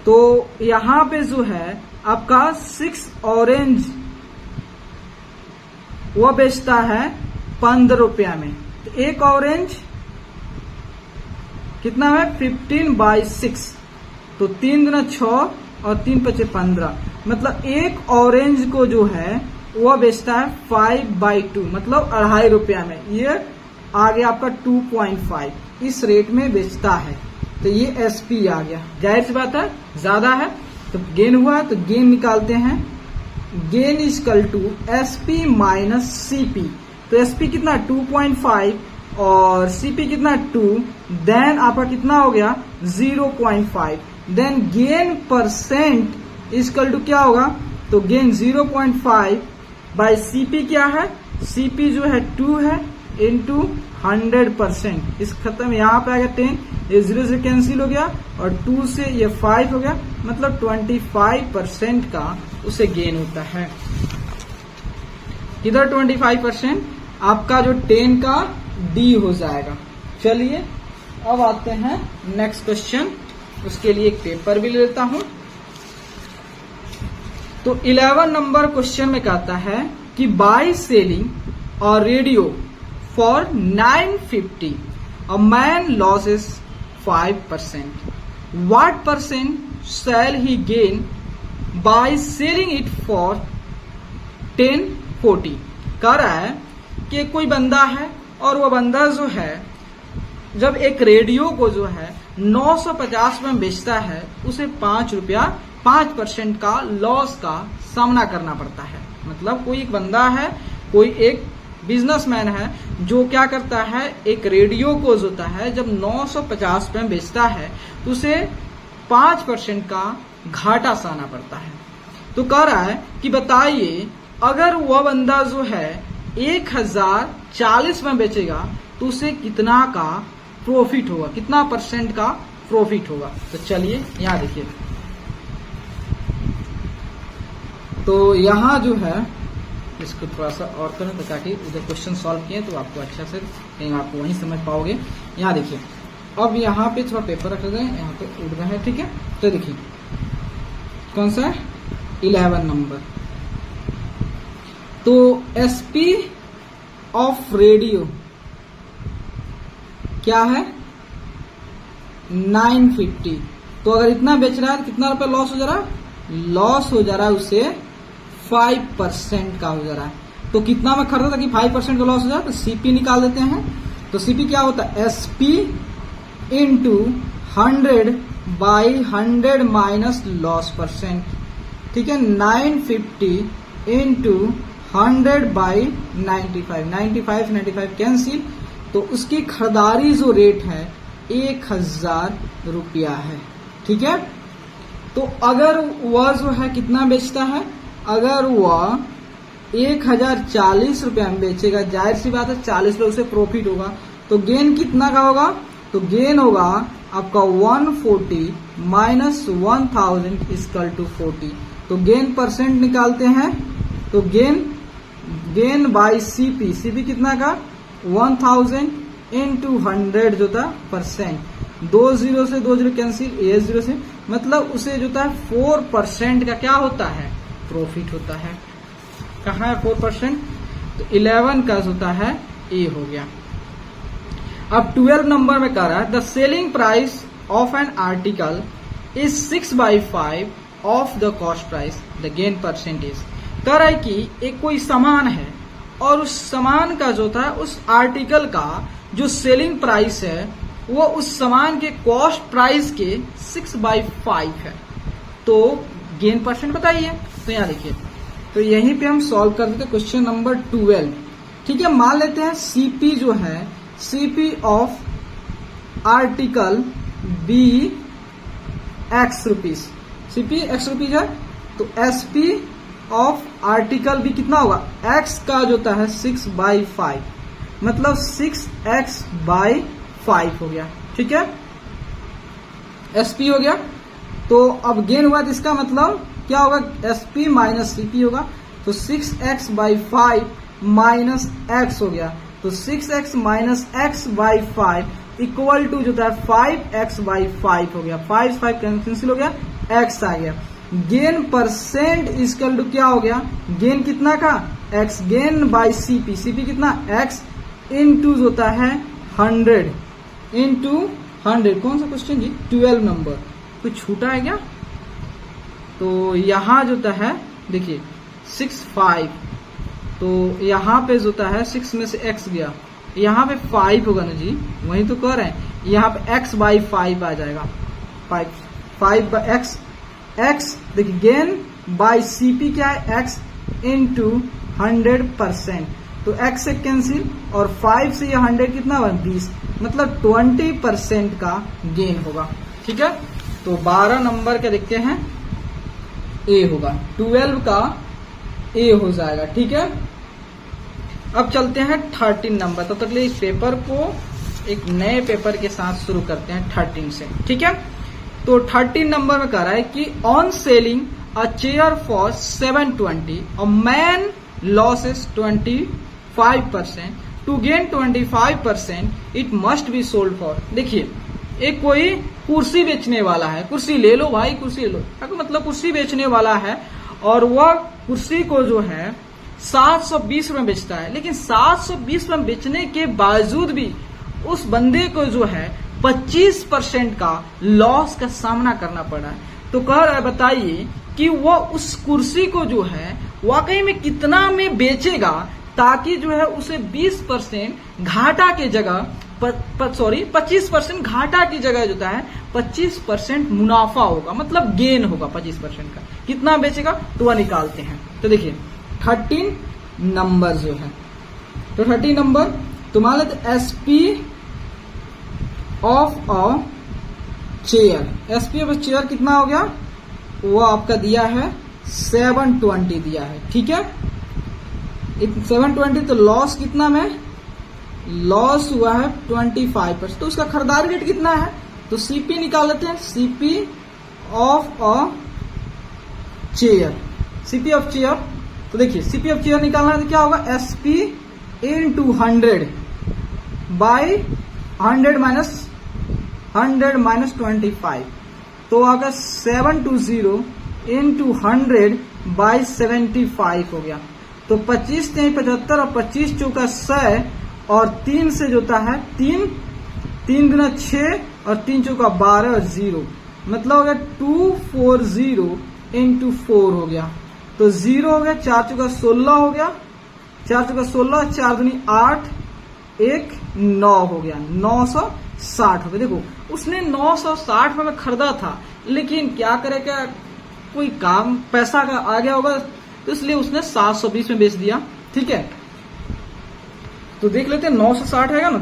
तो यहां पे जो है आपका 6 ऑरेंज वो बेचता है 15 रुपया में, तो एक ऑरेंज कितना है 15/6, तो 3 दूना 6 और 3 × 15, मतलब एक ऑरेंज को जो है वो बेचता है 5/2, मतलब 2.5 रुपया में। ये आगे आपका 2.5 इस रेट में बेचता है, तो ये एसपी आ गया। जाहिर सी बात है ज्यादा है तो गेन हुआ है, तो गेन निकालते हैं। Gain equal to SP minus CP, तो एसपी कितना 2.5 और सीपी कितना 2, देन आपका कितना हो गया 0.5, then gain percent equal to क्या होगा, तो गेन 0.5 बाय सीपी क्या है, सीपी जो है 2 है इंटू 100%, इस खत्म यहाँ पे आ गया 10, ये 0 से कैंसिल हो गया और 2 से ये 5 हो गया, मतलब 25% का उसे गेन होता है। किधर 25%, आपका जो 10 का डी हो जाएगा। चलिए अब आते हैं नेक्स्ट क्वेश्चन, उसके लिए एक पेपर भी ले लेता हूं। तो 11 नंबर क्वेश्चन में कहता है कि बाय सेलिंग और radio for 950 a man losses 5%, what percent shall he gain by selling it for 1040। कह रहा है कि कोई बंदा है और वह बंदा जो है जब एक रेडियो को जो है 950 में बेचता है, उसे 5% का लॉस का सामना करना पड़ता है। मतलब कोई एक बंदा है, कोई एक बिजनेसमैन है जो क्या करता है, एक रेडियो को जो होता है जब 950 में बेचता है तो उसे 5% का घाटा सहना पड़ता है। तो कह रहा है कि बताइए अगर वह बंदा जो है 1040 में बेचेगा तो उसे कितना का प्रॉफिट होगा, कितना % का प्रॉफिट होगा। तो चलिए यहां देखिए, तो यहां जो है इसको थोड़ा सा और करें तो ताकि उधर क्वेश्चन सॉल्व किए तो आपको अच्छा से कहीं आपको वहीं समझ पाओगे। यहाँ देखिए, अब यहाँ पे थोड़ा पेपर रख गए, यहाँ पे उड़ रहा है, ठीक है। तो देखिए कौन सा है 11 नंबर, तो एसपी ऑफ रेडियो क्या है 950, तो अगर इतना बेच रहा है तो कितना रुपया लॉस हो जा रहा है, लॉस हो जा रहा है उसे 5% का हो जा रहा है। तो कितना में खरीदा था कि 5% का लॉस हो जाए, तो सीपी निकाल देते हैं। तो सीपी क्या होता है, SP into 100/100 minus loss percent, ठीक है। 950 इंटू 100/95, 95 कैंसिल, तो उसकी खरीदारी जो रेट है 1000 रुपया है, ठीक है। तो अगर वह जो है कितना बेचता है, अगर वह 1040 रुपया में बेचेगा, जाहिर सी बात है 40 रुपये उसे प्रॉफिट होगा, तो गेन कितना का होगा, तो गेन होगा आपका 140 माइनस 1000 इक्वल टू 40। तो गेन परसेंट निकालते हैं, तो गेन बाय सीपी, सीपी कितना का 1000 इंटू 100 जो था परसेंट, 2 0 से 2 0 कैंसिल, ये 0 से, मतलब उसे जो था 4% का क्या होता है, प्रॉफिट होता है। कहाँ है 4%, तो 11 का होता है ए हो गया। अब 12 नंबर में कह रहा है the selling price of an article is 6/5 of the cost price, the gain percentage. कह रहा है कि एक कोई सामान है और उस सामान का जो था, उस आर्टिकल का जो सेलिंग प्राइस है वो उस सामान के कॉस्ट प्राइस के 6/5 है, तो गेन परसेंट बताइए। तो यहाँ देखिए, तो यहीं पे हम सॉल्व कर देते क्वेश्चन नंबर 12। ठीक है, मान लेते हैं सीपी जो है, CP of article be X rupees, CP X rupees है, तो एसपी ऑफ आर्टिकल बी कितना होगा, एक्स का जो होता है 6/5, मतलब 6x/5 हो गया। ठीक है, एसपी हो गया। तो अब गेन हुआ, तो इसका मतलब क्या होगा, एसपी माइनस सीपी होगा, तो 6x/5 माइनस एक्स हो गया, तो 6x minus x/5 equal to जो था 5x/5 हो गया, 5 कैंसिल हो गया, x आ गया। गेन परसेंट इक्वल टू क्या हो गया, गेन कितना का, x, gain by CP, CP कितना, x इनटू होता है 100 इनटू 100। कौन सा क्वेश्चन जी, 12 नंबर, कुछ छूटा है क्या? तो यहाँ जो है देखिए 6/5, तो यहाँ पे जो है 6 में से x गया, यहाँ पे 5 होगा ना जी, वही तो कह रहे हैं, यहाँ पे x/5 आ जाएगा, 5x, x देखिए गेन बाय सीपी क्या है, x इंटू 100%, तो x से कैंसिल और 5 से ये 100 कितना हुआ, 20, मतलब 20% का गेन होगा। ठीक है, तो 12 नंबर का देखते हैं, ए होगा, 12 का ए हो जाएगा। ठीक है, अब चलते हैं 13 नंबर, तब तक ले इस पेपर को एक नए पेपर के साथ शुरू करते हैं 13 से। ठीक है, तो 13 नंबर में कह रहा है कि on selling a chair for 720 a man losses 25%, to gain 25% it must be sold for. देखिए, एक कोई कुर्सी बेचने वाला है, कुर्सी ले लो भाई, कुर्सी ले लो, मतलब कुर्सी बेचने वाला है और वह कुर्सी को जो है 720 में बेचता है, लेकिन 720 में बेचने के बावजूद भी उस बंदे को जो है 25% का लॉस का सामना करना पड़ा है। तो कह रहा है बताइए कि वह उस कुर्सी को जो है वाकई में कितना में बेचेगा, ताकि जो है उसे 20% घाटा के जगह 25% घाटा की जगह जो है 25% मुनाफा होगा, मतलब गेन होगा 25% का। कितना बेचेगा तो वह निकालते हैं। तो देखिए 13 नंबर जो है, तो 13 नंबर तो मान लेते SP of a chair, SP of chair कितना हो गया, वो आपका दिया है 720 दिया है। ठीक है, 720, तो लॉस कितना में, लॉस हुआ है 25%, तो उसका खरीदार रेट कितना है, तो सीपी निकाल लेते हैं, CP of a chair, CP of chair. तो देखिए सीपी ऑफ चेयर निकालना है तो क्या होगा, एसपी इनटू 100 बाई 100 माइनस 25, तो आगे 720 इनटू 100 बाई 75 हो गया, तो 25 3 75 और 25 चौका 100 और 3 से जोता है 3 गुना 6 और 3 चौका 12 और 0, मतलब हो गया 240 इंटू 4 हो गया, तो 0 हो गया, 4 चौका 16 हो गया, 4 चौका 16, 4 दूनी 8, 1 9 हो गया, 960 हो गया। देखो उसने 960 में खरीदा था, लेकिन क्या करेगा, कोई काम पैसा का आ गया होगा, तो इसलिए उसने 720 में बेच दिया। ठीक है, तो देख लेते हैं 960 है ना,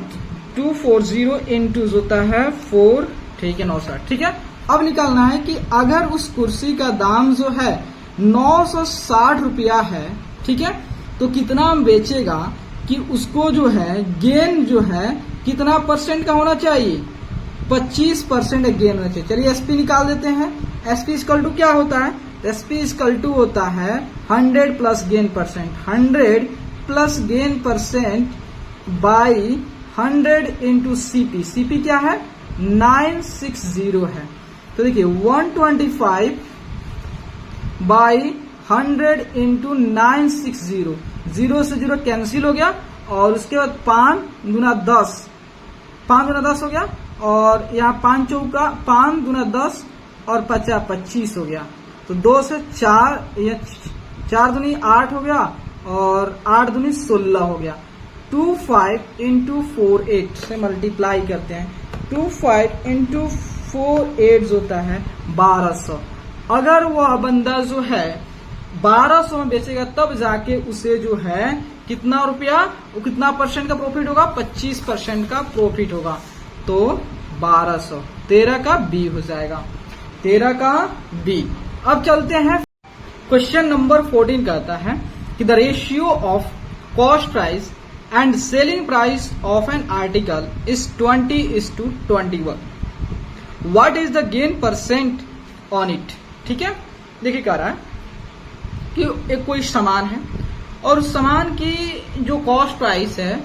240 इंटू होता है 4, ठीक है 960। ठीक है, अब निकालना है कि अगर उस कुर्सी का दाम जो है 960 रुपया है, ठीक है, तो कितना बेचेगा, कि उसको जो है गेन जो है कितना परसेंट का होना चाहिए, 25% गेन होना चाहिए। चलिए एसपी निकाल देते हैं, एसपी इक्वल टू क्या होता है, एसपी इक्वल टू होता है 100 plus gain percent, 100 plus gain percent by 100 into CP, CP क्या है 960 है, तो देखिए 125 बाई 100 इंटू 960, 0 से 0 कैंसिल हो गया, और उसके बाद 5 गुना 10 हो गया, और यहाँ 5 चौका 5 गुना 10 और 50 25 हो गया। तो 2 से 4 या 4 दूनी 8 हो गया और 8 दूनी 16 हो गया। 25 इंटू 4 8 से मल्टीप्लाई करते हैं। 25 इंटू 4 8 होता है 1200। अगर वह बंदा जो है 1200 में बेचेगा तब जाके उसे जो है कितना रुपया, वो कितना परसेंट का प्रॉफिट होगा, 25% का प्रॉफिट होगा। तो 1200 13 का बी हो जाएगा, 13 का बी। अब चलते हैं क्वेश्चन नंबर 14 कहता है कि the ratio of cost price and selling price of an article is 20:21। What is the gain percent on it. ठीक है, देखिए कह रहा है कि एक कोई सामान है और उस सामान की जो कॉस्ट प्राइस है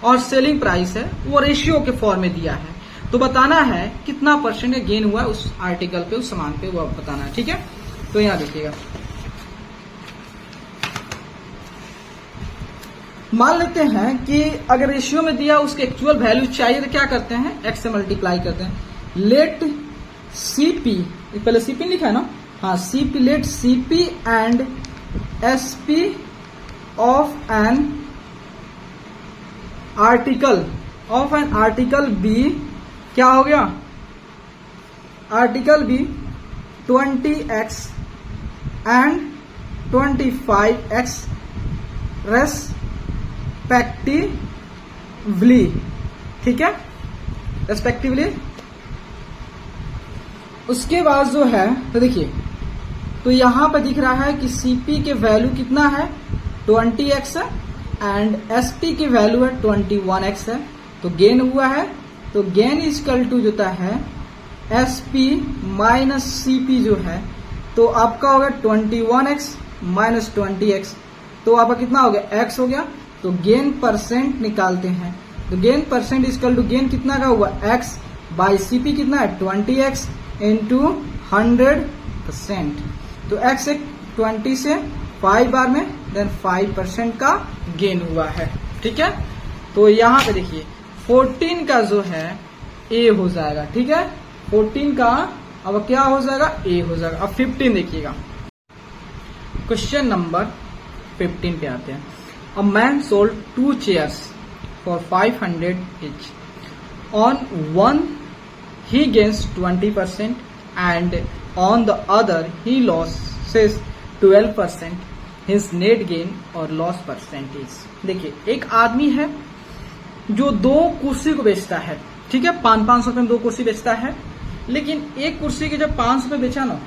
और सेलिंग प्राइस है वो रेशियो के फॉर्म में दिया है। तो बताना है कितना परसेंट गेन हुआ है उस आर्टिकल पे, उस सामान पे, वो बताना है। ठीक है, तो यहां देखिएगा, मान लेते हैं कि अगर रेशियो में दिया उसके एक्चुअल वैल्यू चाहिए तो क्या करते हैं, एक्स से मल्टीप्लाई करते हैं। लेट सीपी, पहले सीपी लिखा है ना, हाँ CP, let CP and SP of an article be क्या हो गया, article B 20x and 25x respectively. ठीक है, रेस्पेक्टिवली। उसके बाद जो है तो देखिए, तो यहां पर दिख रहा है कि सीपी के वैल्यू कितना है 20x है एंड एसपी की वैल्यू है 21x है। तो गेन हुआ है, तो गेन इक्वल टू जोता है एसपी माइनस सीपी जो है, तो आपका हो गया 21x माइनस 20x, तो आपका कितना हो गया, x हो गया। तो गेन परसेंट निकालते हैं, तो gain percent equal to gain कितना का हुआ, x बाई सीपी कितना है 20x इंटू 100%। तो x 20 से 5 बार में देन 5% का गेन हुआ है। ठीक है, तो यहां पे देखिए 14 का जो है ए हो जाएगा। ठीक है, 14 का अब क्या हो जाएगा, ए हो जाएगा। अब 15 देखिएगा, क्वेश्चन नंबर 15 पे आते हैं। A man sold 2 chairs for 500 each. On one he gains 20% and on the other he loses 12%. His net gain और लॉस परसेंटेज। देखिए, एक आदमी है जो 2 कुर्सी को बेचता है। ठीक है, 500 रुपए में 2 कुर्सी बेचता है, लेकिन एक कुर्सी के जब 500 रुपए बेचा ना,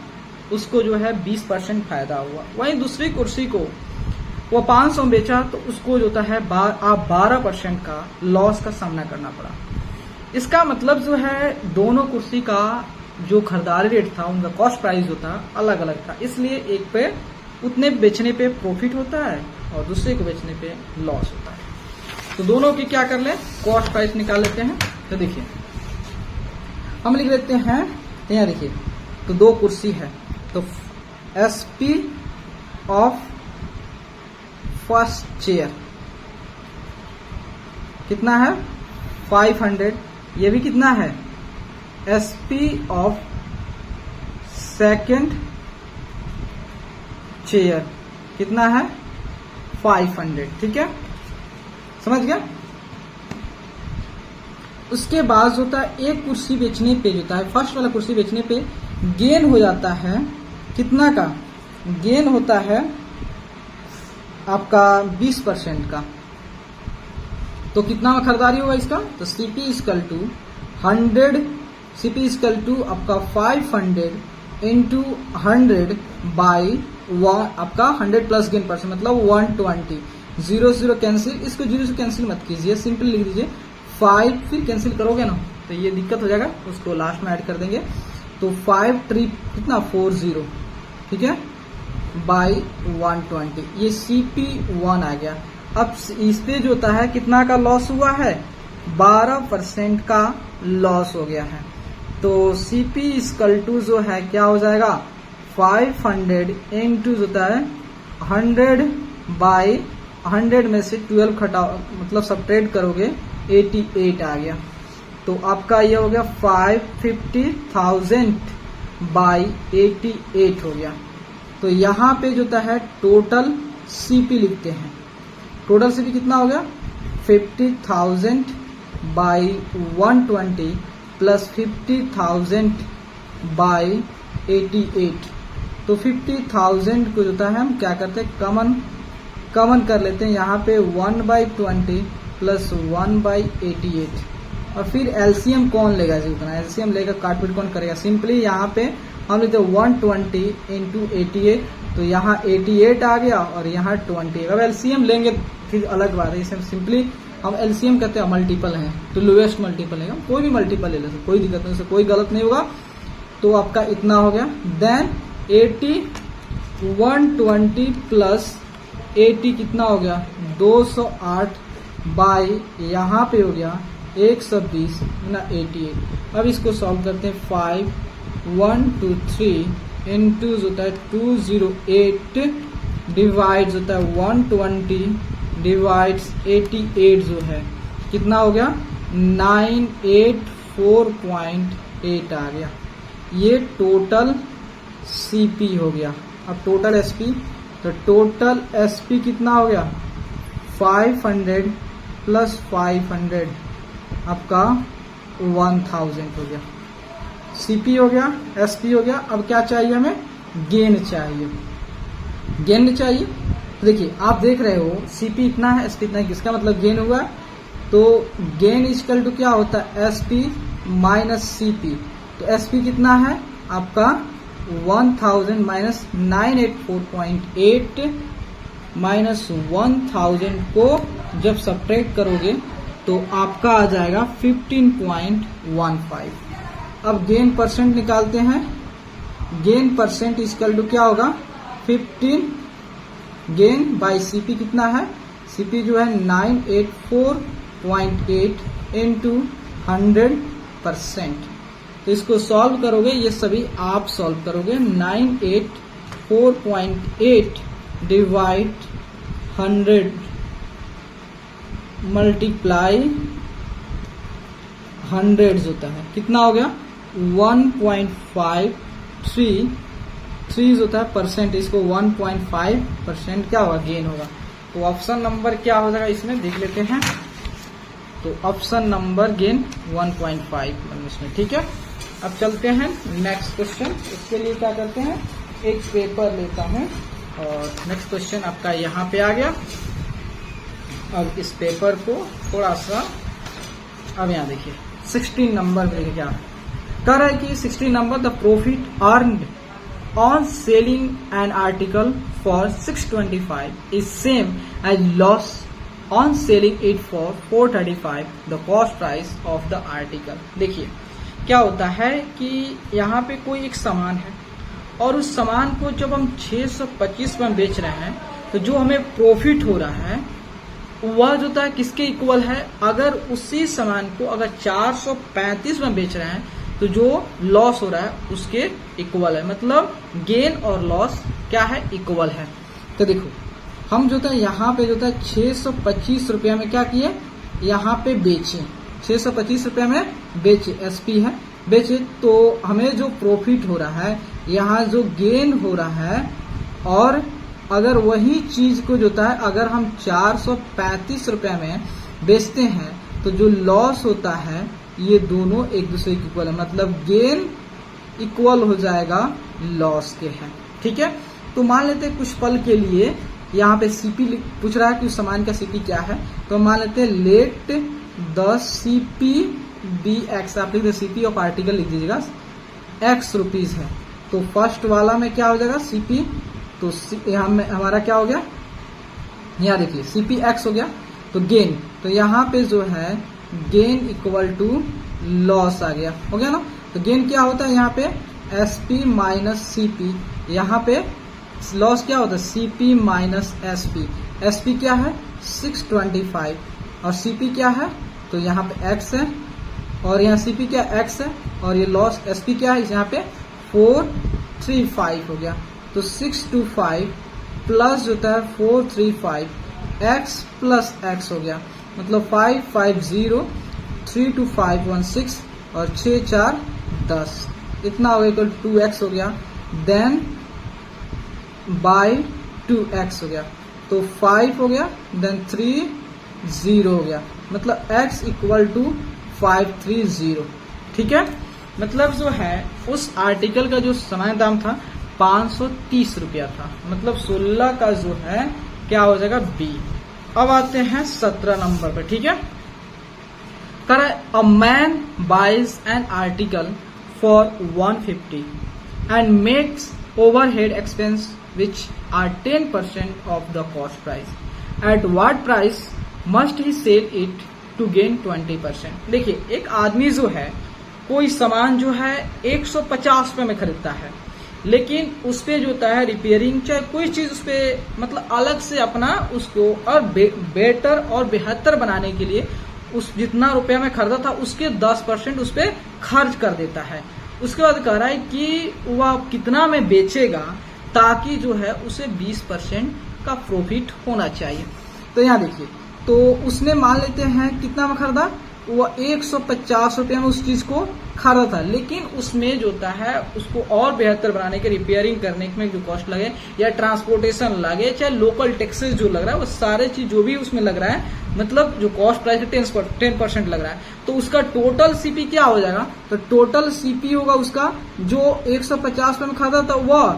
उसको जो है 20% फायदा हुआ। वहीं दूसरी कुर्सी को वो 500 में बेचा तो उसको जो होता है 12% का लॉस का सामना करना पड़ा। इसका मतलब जो है दोनों कुर्सी का जो खरीदारी रेट था, उनका कॉस्ट प्राइस जो था अलग अलग था, इसलिए एक पे उतने बेचने पे प्रॉफिट होता है और दूसरे को बेचने पे लॉस होता है। तो दोनों की क्या कर ले, कॉस्ट प्राइस निकाल लेते हैं। तो देखिए हम लिख लेते हैं, यहाँ देखिए, तो 2 कुर्सी है, तो एसपी ऑफ फर्स्ट चेयर कितना है 500, ये भी कितना है, एसपी ऑफ सेकंड चेयर कितना है 500। ठीक है, समझ गया। उसके बाद होता है एक कुर्सी बेचने पे होता है, फर्स्ट वाला कुर्सी बेचने पे गेन हो जाता है, कितना का गेन होता है आपका 20% का। तो कितना में खरीदारी होगा इसका, तो CP equal to 100, CP equal to आपका 500 इंटू 100 बाई 1, आपका 100 प्लस गेन परसेंट मतलब 120। 0 कैंसिल, इसको 0 से कैंसिल मत कीजिए, सिंपल लिख दीजिए 5, फिर कैंसिल करोगे ना तो ये दिक्कत हो जाएगा, उसको लास्ट में ऐड कर देंगे। तो 5 3 कितना 40, ठीक है, बाई 120, ये CP1 आ गया। अब इस पे जो होता है कितना का लॉस हुआ है, 12% का लॉस हो गया है। तो CP इक्वल टू जो है क्या हो जाएगा 500 इंटू जो होता है 100 बाई 100 में से 12 घटाओ मतलब सब्ट्रैक्ट करोगे 88 आ गया। तो आपका ये हो गया 550,000 बाई 88 हो गया। तो यहाँ पे जो है टोटल सीपी लिखते हैं। टोटल सीपी कितना हो गया 50,000 बाई 120 प्लस 50,000 बाई 88। तो 50,000 को जो है हम क्या करते हैं कॉमन कर लेते हैं। यहाँ पे 1/20 प्लस 1/88 और फिर एलसीएम कौन लेगा जी उतना, एलसीएम लेगा काटपीट कौन करेगा। सिंपली यहाँ पे हम लेते 120 इंटू 88, तो यहाँ 88 आ गया और यहाँ 20। अब एलसीएम लेंगे फिर अलग बात है, इसे सिंपली हम एलसीएम कहते हैं मल्टीपल है, तो लोएस्ट मल्टीपल है, कोई भी मल्टीपल ले लेते कोई दिक्कत नहीं, उससे कोई गलत नहीं होगा। तो आपका इतना हो गया। देन 120 प्लस 80 कितना हो गया 208 बाई यहाँ पे हो गया 120 गुना 88। अब इसको सॉल्व करते हैं। 5123 इंटू जो होता है 208 डिवाइड होता है 120 डिवाइड्स 88 जो है कितना हो गया 984.8 आ गया। ये टोटल सीपी हो गया। अब टोटल एसपी, तो टोटल एसपी कितना हो गया 500 प्लस 500 आपका 1000 हो गया। सीपी हो गया, एसपी हो गया। अब क्या चाहिए हमें, गेन चाहिए। गेन चाहिए तो देखिए आप देख रहे हो सीपी इतना है एसपी इतना है, किसका मतलब गेन हुआ। तो गेन इक्वल टू क्या होता है एसपी माइनस सीपी। तो एसपी कितना है आपका 1000 माइनस 984.8 माइनस 1000 को जब सब्ट्रैक्ट करोगे तो आपका आ जाएगा 15.15। अब गेन परसेंट निकालते हैं। गेन परसेंट इक्वल टू क्या होगा 15 गेन बाई सीपी कितना है, सीपी जो है 984.8 इंटू 100%। तो इसको सॉल्व करोगे, ये सभी आप सॉल्व करोगे। 984.8 डिवाइड 100 मल्टीप्लाई 100 होता है कितना हो गया 1.53 होता है परसेंट। इसको 1.5% क्या होगा गेन होगा। तो ऑप्शन नंबर क्या हो जाएगा इसमें देख लेते हैं। तो ऑप्शन नंबर गेन 1.5 इसमें, ठीक है। अब चलते हैं नेक्स्ट क्वेश्चन। इसके लिए क्या करते हैं एक पेपर लेता हूं और नेक्स्ट क्वेश्चन आपका यहाँ पे आ गया। अब इस पेपर को थोड़ा सा अब यहाँ देखिए 16 नंबर पे क्या कर रहा है कि 16 number the profit earned on selling an article for 625 is same as loss on selling it for 435 the cost price of the article। देखिए क्या होता है कि यहाँ पे कोई एक सामान है और उस सामान को जब हम 625 में बेच रहे हैं तो जो हमें प्रॉफिट हो रहा है वह जो होता है किसके इक्वल है। अगर उसी सामान को अगर 435 में बेच रहे हैं तो जो लॉस हो रहा है उसके इक्वल है, मतलब गेन और लॉस क्या है इक्वल है। तो देखो हम जो था यहाँ पे जो था 625 रुपया में क्या किए यहाँ पे बेचे, 625 रुपया में बेचे, एसपी है बेचे। तो हमें जो प्रॉफिट हो रहा है यहाँ जो गेन हो रहा है, और अगर वही चीज को जो है अगर हम 435 रुपया में बेचते हैं तो जो लॉस होता है ये दोनों एक दूसरे के इक्वल है, मतलब गेन इक्वल हो जाएगा लॉस के है, ठीक है। तो मान लेते हैं कुछ पल के लिए यहाँ पे सीपी पूछ रहा है कि उस सामान का सीपी क्या है। तो मान लेते हैं let the CP be X, आप लिख दे सीपी ऑफ आर्टिकल लिख दीजिएगा एक्स रुपीज है। तो फर्स्ट वाला में क्या हो जाएगा सीपी, तो यहाँ में हमारा क्या हो गया यहाँ देखिए सीपी एक्स हो गया। तो गेन, तो यहाँ पे जो है गेन इक्वल टू लॉस आ गया, हो गया ना। तो गेन क्या होता है यहाँ पे एसपी माइनस सीपी, यहाँ पे लॉस क्या होता है सीपी माइनस एसपी। एसपी क्या है 625 और सीपी क्या है, तो यहाँ पे एक्स है और यहाँ सीपी क्या एक्स है और ये लॉस एसपी क्या है यहाँ पे 435 हो गया। तो 625 प्लस जो होता है 435 एक्स प्लस एक्स हो गया, मतलब 550 32516 और 6 4 10। इतना हो गया इक्वल 2x हो गया, देन बाय 2x हो गया, तो 5 हो गया, देन 3 0 हो गया, मतलब x इक्वल टू 530। ठीक है, मतलब जो है उस आर्टिकल का जो सामान्य दाम था 530 रुपया था, मतलब 16 का जो है क्या हो जाएगा बी। अब आते हैं 17 नंबर पर। ठीक है, a man buys an article for 150 and makes overhead expense which are 10% of the cost price, at what price must he sell it to gain 20%। देखिए, एक आदमी जो है कोई सामान जो है 150 रुपए में खरीदता है, लेकिन उस पे जो होता है रिपेयरिंग चाहे कोई चीज उस पे मतलब अलग से अपना उसको और बेटर और बेहतर बनाने के लिए उस जितना रुपया में खरीदा था उसके 10% उस पे खर्च कर देता है। उसके बाद कह रहा है कि वह कितना में बेचेगा ताकि जो है उसे 20% का प्रॉफिट होना चाहिए। तो यहाँ देखिए, तो उसने मान लेते हैं कितना में खरीदा, वो 150 रुपये में उस चीज को खरीदा था, लेकिन उसमें जो होता है उसको और बेहतर बनाने के रिपेयरिंग करने में जो कॉस्ट लगे या ट्रांसपोर्टेशन लगे चाहे लोकल टैक्सेस जो लग रहा है वो सारे चीज जो भी उसमें लग रहा है, मतलब जो कॉस्ट प्राइस है 10% लग रहा है, तो उसका टोटल सीपी क्या हो जाएगा, तो टोटल सीपी होगा उसका जो 150 रुपये में खरीदा था वह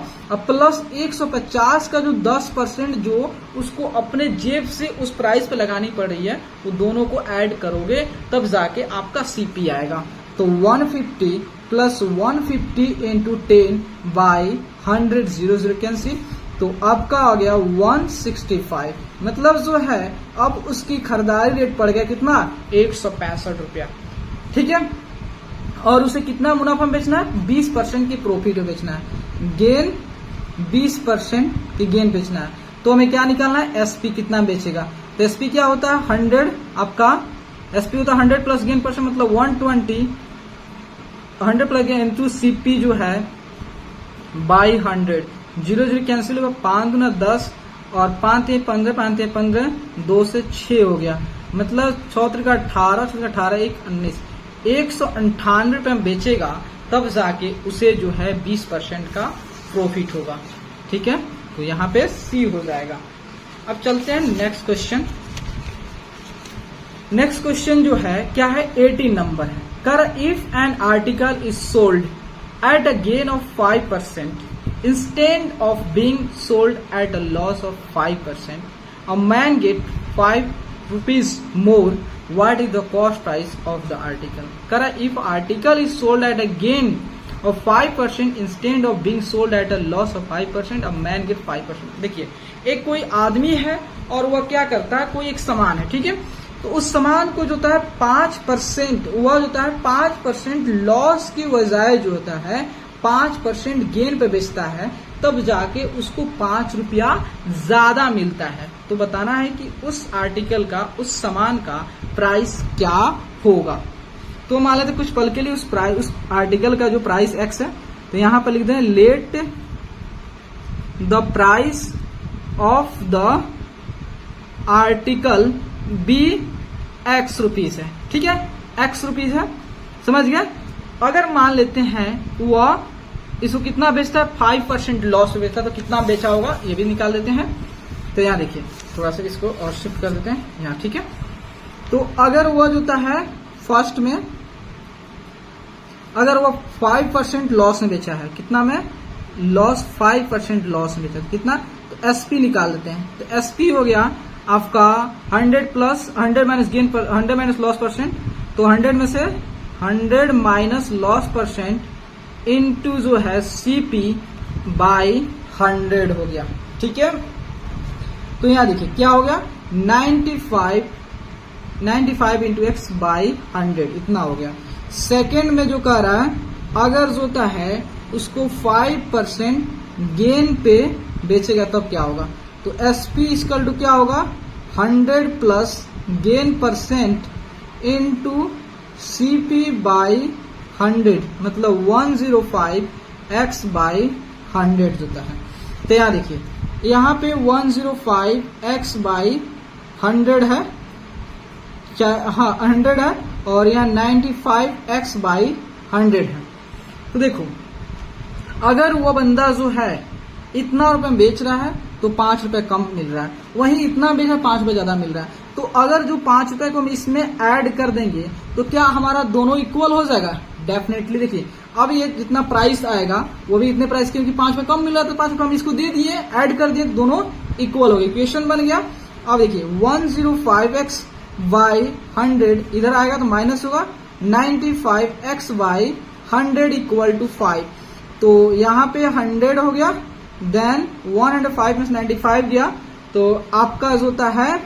प्लस 150 का जो 10% जो उसको अपने जेब से उस प्राइस पे लगानी पड़ रही है, वो दोनों को ऐड करोगे तब जाके आपका सीपी आएगा। तो 150 प्लस 150 इंटू 10 बाई 100 0 कैंसिल, तो आपका आ गया 165, मतलब जो है अब उसकी खरीदारी रेट पड़ गया कितना 165 रुपया। ठीक है, और उसे कितना मुनाफा में बेचना है, 20% की प्रॉफिट में बेचना है, गेन 20% की गेन बेचना है। तो हमें क्या निकालना है, एसपी कितना बेचेगा, तो एसपी क्या होता है 100, आपका एसपी होता है 100 प्लस गेन परसेंट मतलब 120, 100 प्लस गेन इंटू सीपी जो है बाई 100, 0 कैंसिल होगा, 5 गुना 10 और 5 15, 5 15, 2 से 6 हो गया, मतलब 6 का 18, 6 का 18, 1 19, 198 रुपये में बेचेगा तब जाके उसे जो है 20% का प्रॉफिट होगा। ठीक है, तो यहाँ पे सी हो जाएगा। अब चलते हैं नेक्स्ट क्वेश्चन। नेक्स्ट क्वेश्चन जो है क्या है 18 नंबर है, कर if an article is sold at a gain of 5% instead of being sold at a loss of 5%, a man get 5 rupees more, what is the cost price of the article? करा if article is sold at a gain of 5% instead of being sold at a loss of 5%, a man get 5%। देखिए, एक कोई आदमी है और वह क्या करता है, कोई एक सामान है, ठीक है, तो उस सामान को जो होता है 5%, वह जो होता है 5% लॉस की बजाय जो होता है 5% गेन पे बेचता है, तब जाके उसको 5 रुपया ज्यादा मिलता है। तो बताना है कि उस आर्टिकल का, उस सामान का प्राइस क्या होगा। तो मान लेते कुछ पल के लिए उस आर्टिकल का जो प्राइस एक्स है, तो यहां पर लिख दें let the price of the article be X rupees है। ठीक है, एक्स रुपीज है, समझ गया। अगर मान लेते हैं वह इसको कितना बेचता है 5% लॉस में बेचता है, तो कितना बेचा होगा ये भी निकाल देते हैं। तो यहाँ देखिए, थोड़ा सा इसको और शिफ्ट कर देते हैं यहाँ। ठीक है, तो अगर वह जो होता है फर्स्ट में अगर वह 5% लॉस में बेचा है, कितना में लॉस 5% लॉस में बेचा, कितना, तो एसपी निकाल देते हैं। तो एसपी हो गया आपका 100 प्लस 100 माइनस गेन पर 100 माइनस लॉस परसेंट, तो 100 में से 100 माइनस लॉस परसेंट इनटू जो है सीपी बाई 100 हो गया। ठीक है, तो यहां देखिए क्या हो गया 95 इंटू एक्स बाई 100 इतना हो गया। सेकेंड में जो कह रहा है अगर जो होता है उसको 5% गेन पे बेचेगा तब क्या होगा, तो एसपी इक्वल टू क्या होगा 100 plus gain percent into CP by 100 मतलब 105 एक्स बाई 100 होता है। तो यहाँ देखिए यहाँ पे 105 एक्स बाई 100 है, हाँ 100 है, और यहाँ 95 एक्स बाई 100 है। तो देखो, अगर वो बंदा जो है इतना रुपए में बेच रहा है तो 5 रुपए कम मिल रहा है, वहीं इतना बेच रहा है 5 रुपए ज्यादा मिल रहा है, तो अगर जो 5 रुपए को हम इसमें ऐड कर देंगे तो क्या हमारा दोनों इक्वल हो जाएगा? डेफिनेटली। देखिए अब ये जितना प्राइस आएगा वो भी इतने प्राइस क्योंकि 5 रुपए कम मिल रहा है, तो 5 रुपए हम इसको दे दिए, ऐड कर दिए, दोनों इक्वल हो गए, इक्वेशन बन गया। अब देखिए 105x बाई 100 इधर आएगा तो माइनस होगा, 95x बाई 100 इक्वल टू 5, तो यहाँ पे 100 हो गया, देन 105 में 95 गया, तो आपका जो होता है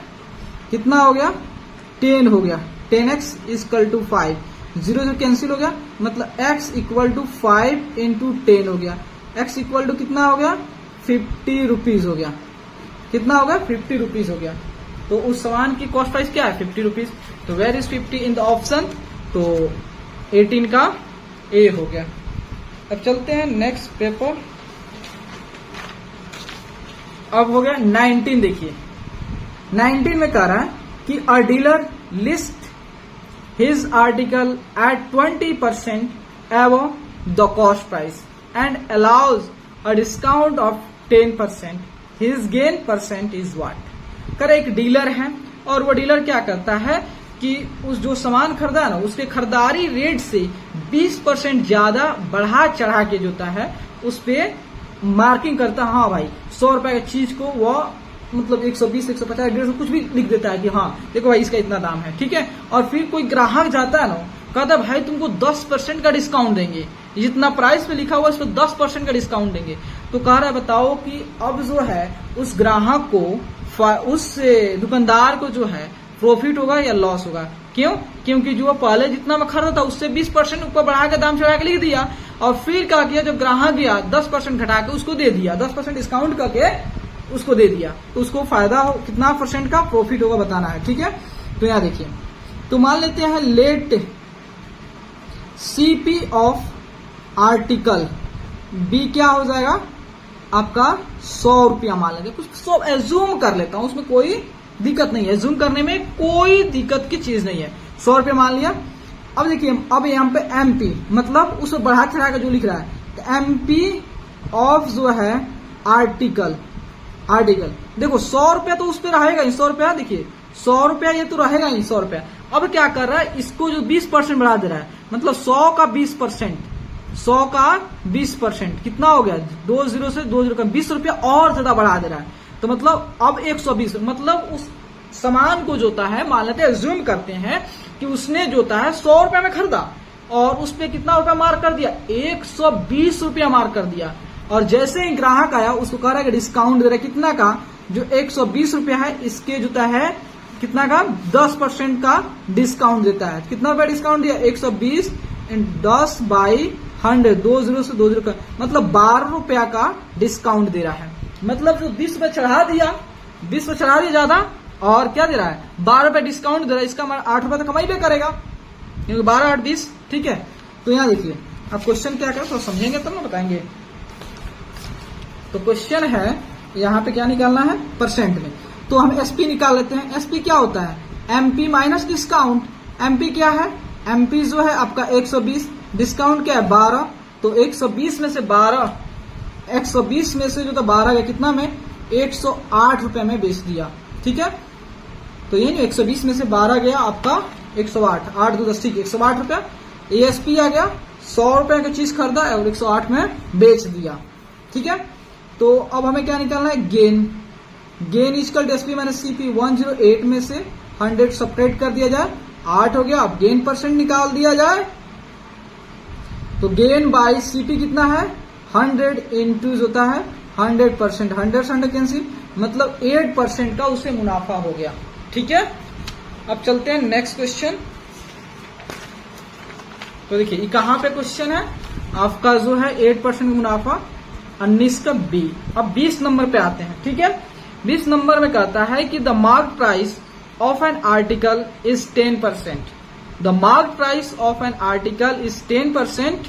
कितना हो गया? 10 हो गया, 10x इक्वल टू 5, 0 जो कैंसिल हो गया, मतलब x इक्वल टू 5 इंटू 10 हो गया, x इक्वल टू कितना हो गया? 50 रुपीज हो गया। कितना हो गया? 50 रुपीज हो गया। तो उस सामान की कॉस्ट प्राइस क्या है? 50 रुपीज। तो where is 50 in the option? तो 18 का ए हो गया। अब चलते हैं नेक्स्ट पेपर। अब हो गया 19। देखिए 19 में कह रहा है कि a dealer list his article at 20% above the cost price and allows a discount of 10%, his gain percent is what? कर एक डीलर है और वो डीलर क्या करता है कि उस जो सामान खरीदा ना उसके खरीदारी रेट से 20% ज्यादा बढ़ा चढ़ा के जोता है उस पे मार्किंग करता है। हाँ भाई 100 रुपए की चीज को वो मतलब 120, 150, 150 कुछ भी लिख देता है कि हाँ देखो भाई इसका इतना दाम है, ठीक है। और फिर कोई ग्राहक जाता है ना, कहता भाई तुमको 10% का डिस्काउंट देंगे, जितना प्राइस पे लिखा हुआ है उस पर 10% का डिस्काउंट देंगे। तो कह रहा है बताओ कि अब जो है उस ग्राहक को, उस दुकानदार को जो है प्रॉफिट होगा या लॉस होगा? क्यों? क्योंकि जो पहले जितना में खरीदा था उससे 20% ऊपर बढ़ा के दाम चढ़ा के लिख दिया, और फिर क्या किया, जब ग्राहक गया 10% घटा के उसको दे दिया, 10% डिस्काउंट करके उसको दे दिया, तो उसको फायदा हो कितना परसेंट का प्रॉफिट होगा बताना है, ठीक है। तो यहाँ देखिए, तो मान लेते हैं let CP of article be क्या हो जाएगा आपका 100 रुपया मान लेते, कुछ 100 एज्यूम कर लेता हूं, उसमें कोई दिक्कत नहीं है, एज्यूम करने में कोई दिक्कत की चीज नहीं है। 100 रुपया मान लिया। अब देखिए अब यहाँ पे एमपी मतलब उसे बढ़ा चढ़ा के जो लिख रहा है, तो एमपी ऑफ जो है आर्टिकल देखो 100 रुपया तो उस पर रहेगा ही, 100 रुपया देखिए 100 रुपया ये तो रहेगा ही 100 रुपया। अब क्या कर रहा है, इसको जो 20% बढ़ा दे रहा है, मतलब 100 का 20%, 100 का 20% कितना हो गया? 2 0 से 2 0 का 20 रुपया और ज्यादा बढ़ा दे रहा है, तो मतलब अब 120, मतलब उस सामान को जोता है, मान लेते हैं ज्यूम करते हैं कि उसने जोता है 100 रुपया में खरीदा और उस पर कितना रुपया मार्क कर दिया? 120 रुपया मार्क कर दिया। और जैसे ही ग्राहक आया उसको कह रहा है कि डिस्काउंट दे रहा है, कितना का? जो 120 रुपया है इसके जोता है कितना का? 10% का डिस्काउंट देता है। कितना रुपया डिस्काउंट दिया? 120 10 बाई 100, 2 0 से 2 0 का मतलब 12 रुपया का डिस्काउंट दे रहा है। मतलब जो 20 रुपया चढ़ा दिया, 20 रुपया चढ़ा दिया ज्यादा, और क्या दे रहा है? 12 रुपया डिस्काउंट दे रहा है, इसका 8 रुपया तो कमाई भी करेगा क्योंकि 12 8 20, ठीक है। तो यहाँ देखिए अब क्वेश्चन क्या करें तो समझेंगे तब ना बताएंगे। तो क्वेश्चन है यहाँ पे क्या निकालना है? परसेंट में। तो हम एसपी निकाल लेते हैं। एसपी क्या होता है? MP minus discount. एमपी क्या है? एमपी जो है आपका 120, डिस्काउंट क्या है? 12, तो 120 में से 12, 120 में से जो तो 12 गया कितना में? 108 रुपए में बेच दिया, ठीक है। तो ये 120 में से 12 गया आपका 108, 8 2 10, ठीक है 108 रुपया। एएसपी आ गया, 100 रुपए की चीज खरीदा और 108 में बेच दिया, ठीक है। तो अब हमें क्या निकालना है? Gain equal to SP minus CP. 108 में से 100 सपरेट कर दिया जाए, 8 हो गया। अब गेन परसेंट निकाल दिया जाए, तो गेन बाय सीपी कितना है? 100 इंटू होता है 100%, 100 से 100 कैंसिल, मतलब 8% का उसे मुनाफा हो गया, ठीक है। अब चलते हैं नेक्स्ट क्वेश्चन। तो देखिए ये कहां पे क्वेश्चन है आपका जो है 8% मुनाफा, 19 का बी। अब 20 नंबर पे आते हैं, ठीक है। 20 नंबर में कहता है कि the mark price of an article is 10%। The mark price of an article is 10%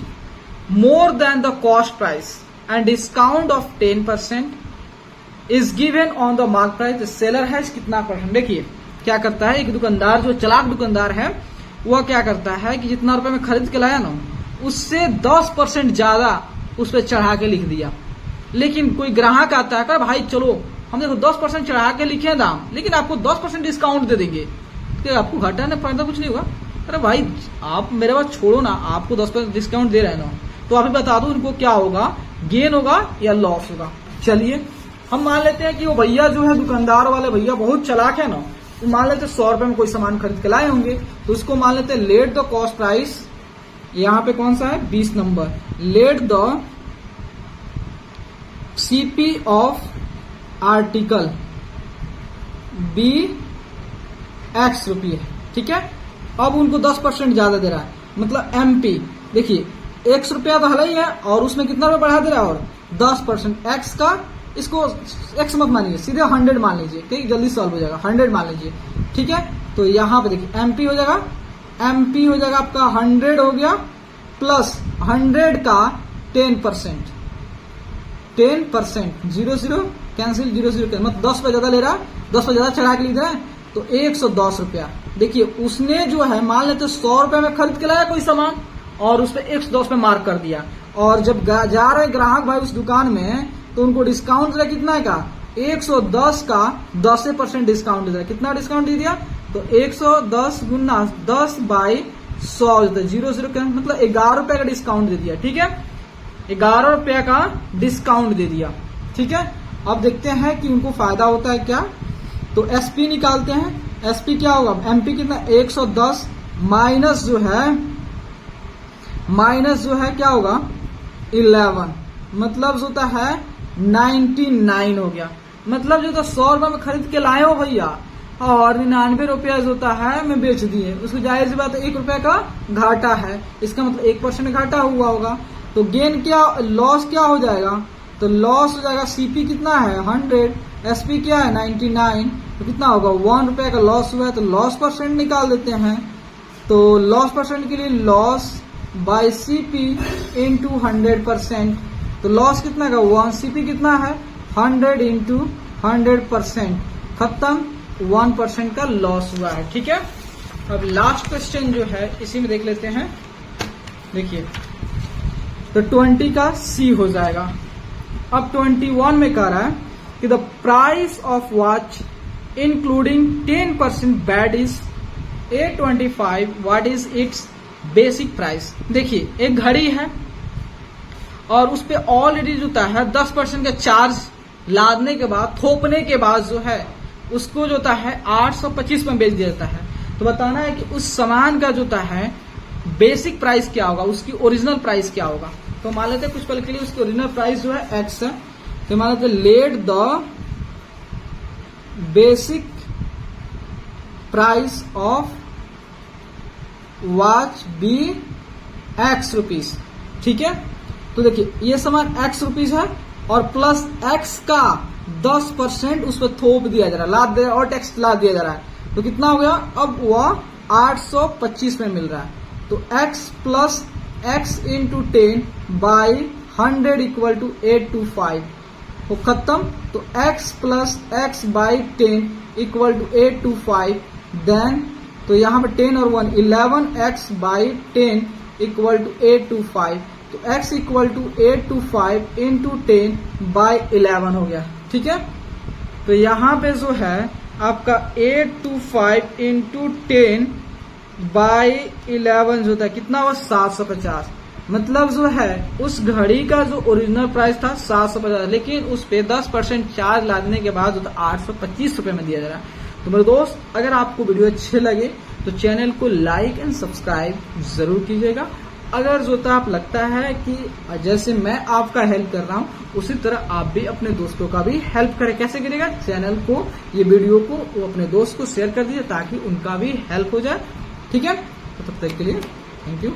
more than the cost price and discount of 10% is given on the mark price. Seller है कितना परसेंट? देखिए क्या करता है, एक दुकानदार जो चालाक दुकानदार है वह क्या करता है कि जितना रुपए में खरीद के लाया ना उससे 10% ज्यादा उस पर चढ़ा के लिख दिया। लेकिन कोई ग्राहक आता है, भाई चलो हम देखो 10% चढ़ा के लिखे हैं दाम, लेकिन आपको 10% डिस्काउंट दे देंगे, तो आपको घाटा ना फायदा कुछ नहीं होगा। अरे भाई आप मेरे बात छोड़ो ना, आपको 10% डिस्काउंट दे रहे हैं ना, तो आप ही बता दो इनको क्या होगा, गेन होगा या लॉस होगा। चलिए हम मान लेते हैं कि वो भैया जो है, दुकानदार वाले भैया बहुत चालाक है ना, तो मान लेते 100 रुपए में कोई सामान खरीद के लाए होंगे, तो इसको मान लेते हैं लेट द कॉस्ट प्राइस, यहाँ पे कौन सा है 20 number, let the CP of article be X रुपये, ठीक है। अब उनको 10% ज्यादा दे रहा है, मतलब MP, देखिए X रुपया तो हल ही है, और उसमें कितना रुपया बढ़ा दे रहा है, और 10% X का, इसको X मत मानिए, सीधे 100 मान लीजिए, ठीक, जल्दी सॉल्व हो जाएगा, 100 मान लीजिए, ठीक है। तो यहाँ पे देखिए MP हो जाएगा, MP हो जाएगा आपका 100 हो गया, प्लस 100 का 10%, 0 कैंसिल, 0 मतलब 10 रुपया ज्यादा ले रहा है, 10 रुपया ज्यादा चढ़ा के लिख रहा है, तो 110 रुपया। देखिए उसने जो है मान लेते 100 रुपए में खरीद के लाया कोई सामान, और उस पर 110 पे मार्क कर दिया, और जब जा रहे ग्राहक भाई उस दुकान में, तो उनको डिस्काउंट दिया कितना का, 110 का 10% डिस्काउंट दिया। कितना डिस्काउंट दे दिया, तो 110 गुना 10 बाई 100, 0 मतलब 11 रुपए का डिस्काउंट दे दिया, ठीक है, 11 रुपए का डिस्काउंट दे दिया, ठीक है। अब देखते हैं कि उनको फायदा होता है क्या, तो SP निकालते हैं, SP क्या होगा, MP कितना 110 माइनस जो है क्या होगा 11, मतलब जो होता है 99 हो गया। मतलब जो तो 100 रुपए में खरीद के लाए हो भैया, और 99 रुपया जो होता है मैं बेच दिए, उसको जाहिर सी बात है 1 रुपया का घाटा है, इसका मतलब 1% घाटा हुआ होगा। तो गेन क्या, लॉस क्या हो जाएगा, तो लॉस हो जाएगा CP कितना है 100, SP क्या है 99, तो कितना होगा 1 रुपया का लॉस हुआ है, तो लॉस परसेंट निकाल देते हैं। तो लॉस परसेंट के लिए लॉस बाय CP इंटू 100%, तो लॉस कितना का 1, CP कितना है 100 इंटू 100%, खत्म, 1% का लॉस हुआ है, ठीक है। अब लास्ट क्वेश्चन जो है इसी में देख लेते हैं, देखिए तो 20 का C हो जाएगा। अब 21 में कह रहा है कि the price of watch including 10% bad is 825, what is it's basic price. देखिए एक घड़ी है, और उस पे ऑलरेडी जो है 10% का चार्ज लादने के बाद, थोपने के बाद जो है उसको जो है 825 में बेच दिया जाता है। तो बताना है कि उस सामान का जो है बेसिक प्राइस क्या होगा, उसकी ओरिजिनल प्राइस क्या होगा। तो मान लेते हैं कुछ पल के लिए उसकी ओरिजिनल प्राइस जो है X है, तो मान लेते let the basic price of watch be X rupees, ठीक है। तो देखिए ये सामान X रुपीज है, और प्लस X का 10% उस पर थोप दिया जा रहा है, लाद दे और टैक्स लाद दिया जा रहा है, तो कितना हो गया, अब वह 825 में मिल रहा है। तो X plus X into 10 by 100 equal to 825, वो खत्म। तो X plus X by 10 equal to 825, then तो यहाँ पे 10 और 1 11X बाई 10 इक्वल टू 825, तो X equal to 825 into 10 by 11 हो गया, ठीक है। तो यहाँ पे जो है आपका 825 इंटू 10 बाई 11 जो था कितना हुआ 750, मतलब जो है उस घड़ी का जो ओरिजिनल प्राइस था 750, लेकिन उस पे 10% चार्ज लादने के बाद जो था 825 रुपए में दिया जा रहा है। तो मेरे दोस्त, अगर आपको वीडियो अच्छे लगे तो चैनल को लाइक एंड सब्सक्राइब जरूर कीजिएगा। अगर जो था आप लगता है कि जैसे मैं आपका हेल्प कर रहा हूँ, उसी तरह आप भी अपने दोस्तों का भी हेल्प करें। कैसे करिएगा, चैनल को, ये वीडियो को वो अपने दोस्त को शेयर कर दीजिए ताकि उनका भी हेल्प हो जाए, ठीक है। तो तब तक के लिए थैंक यू।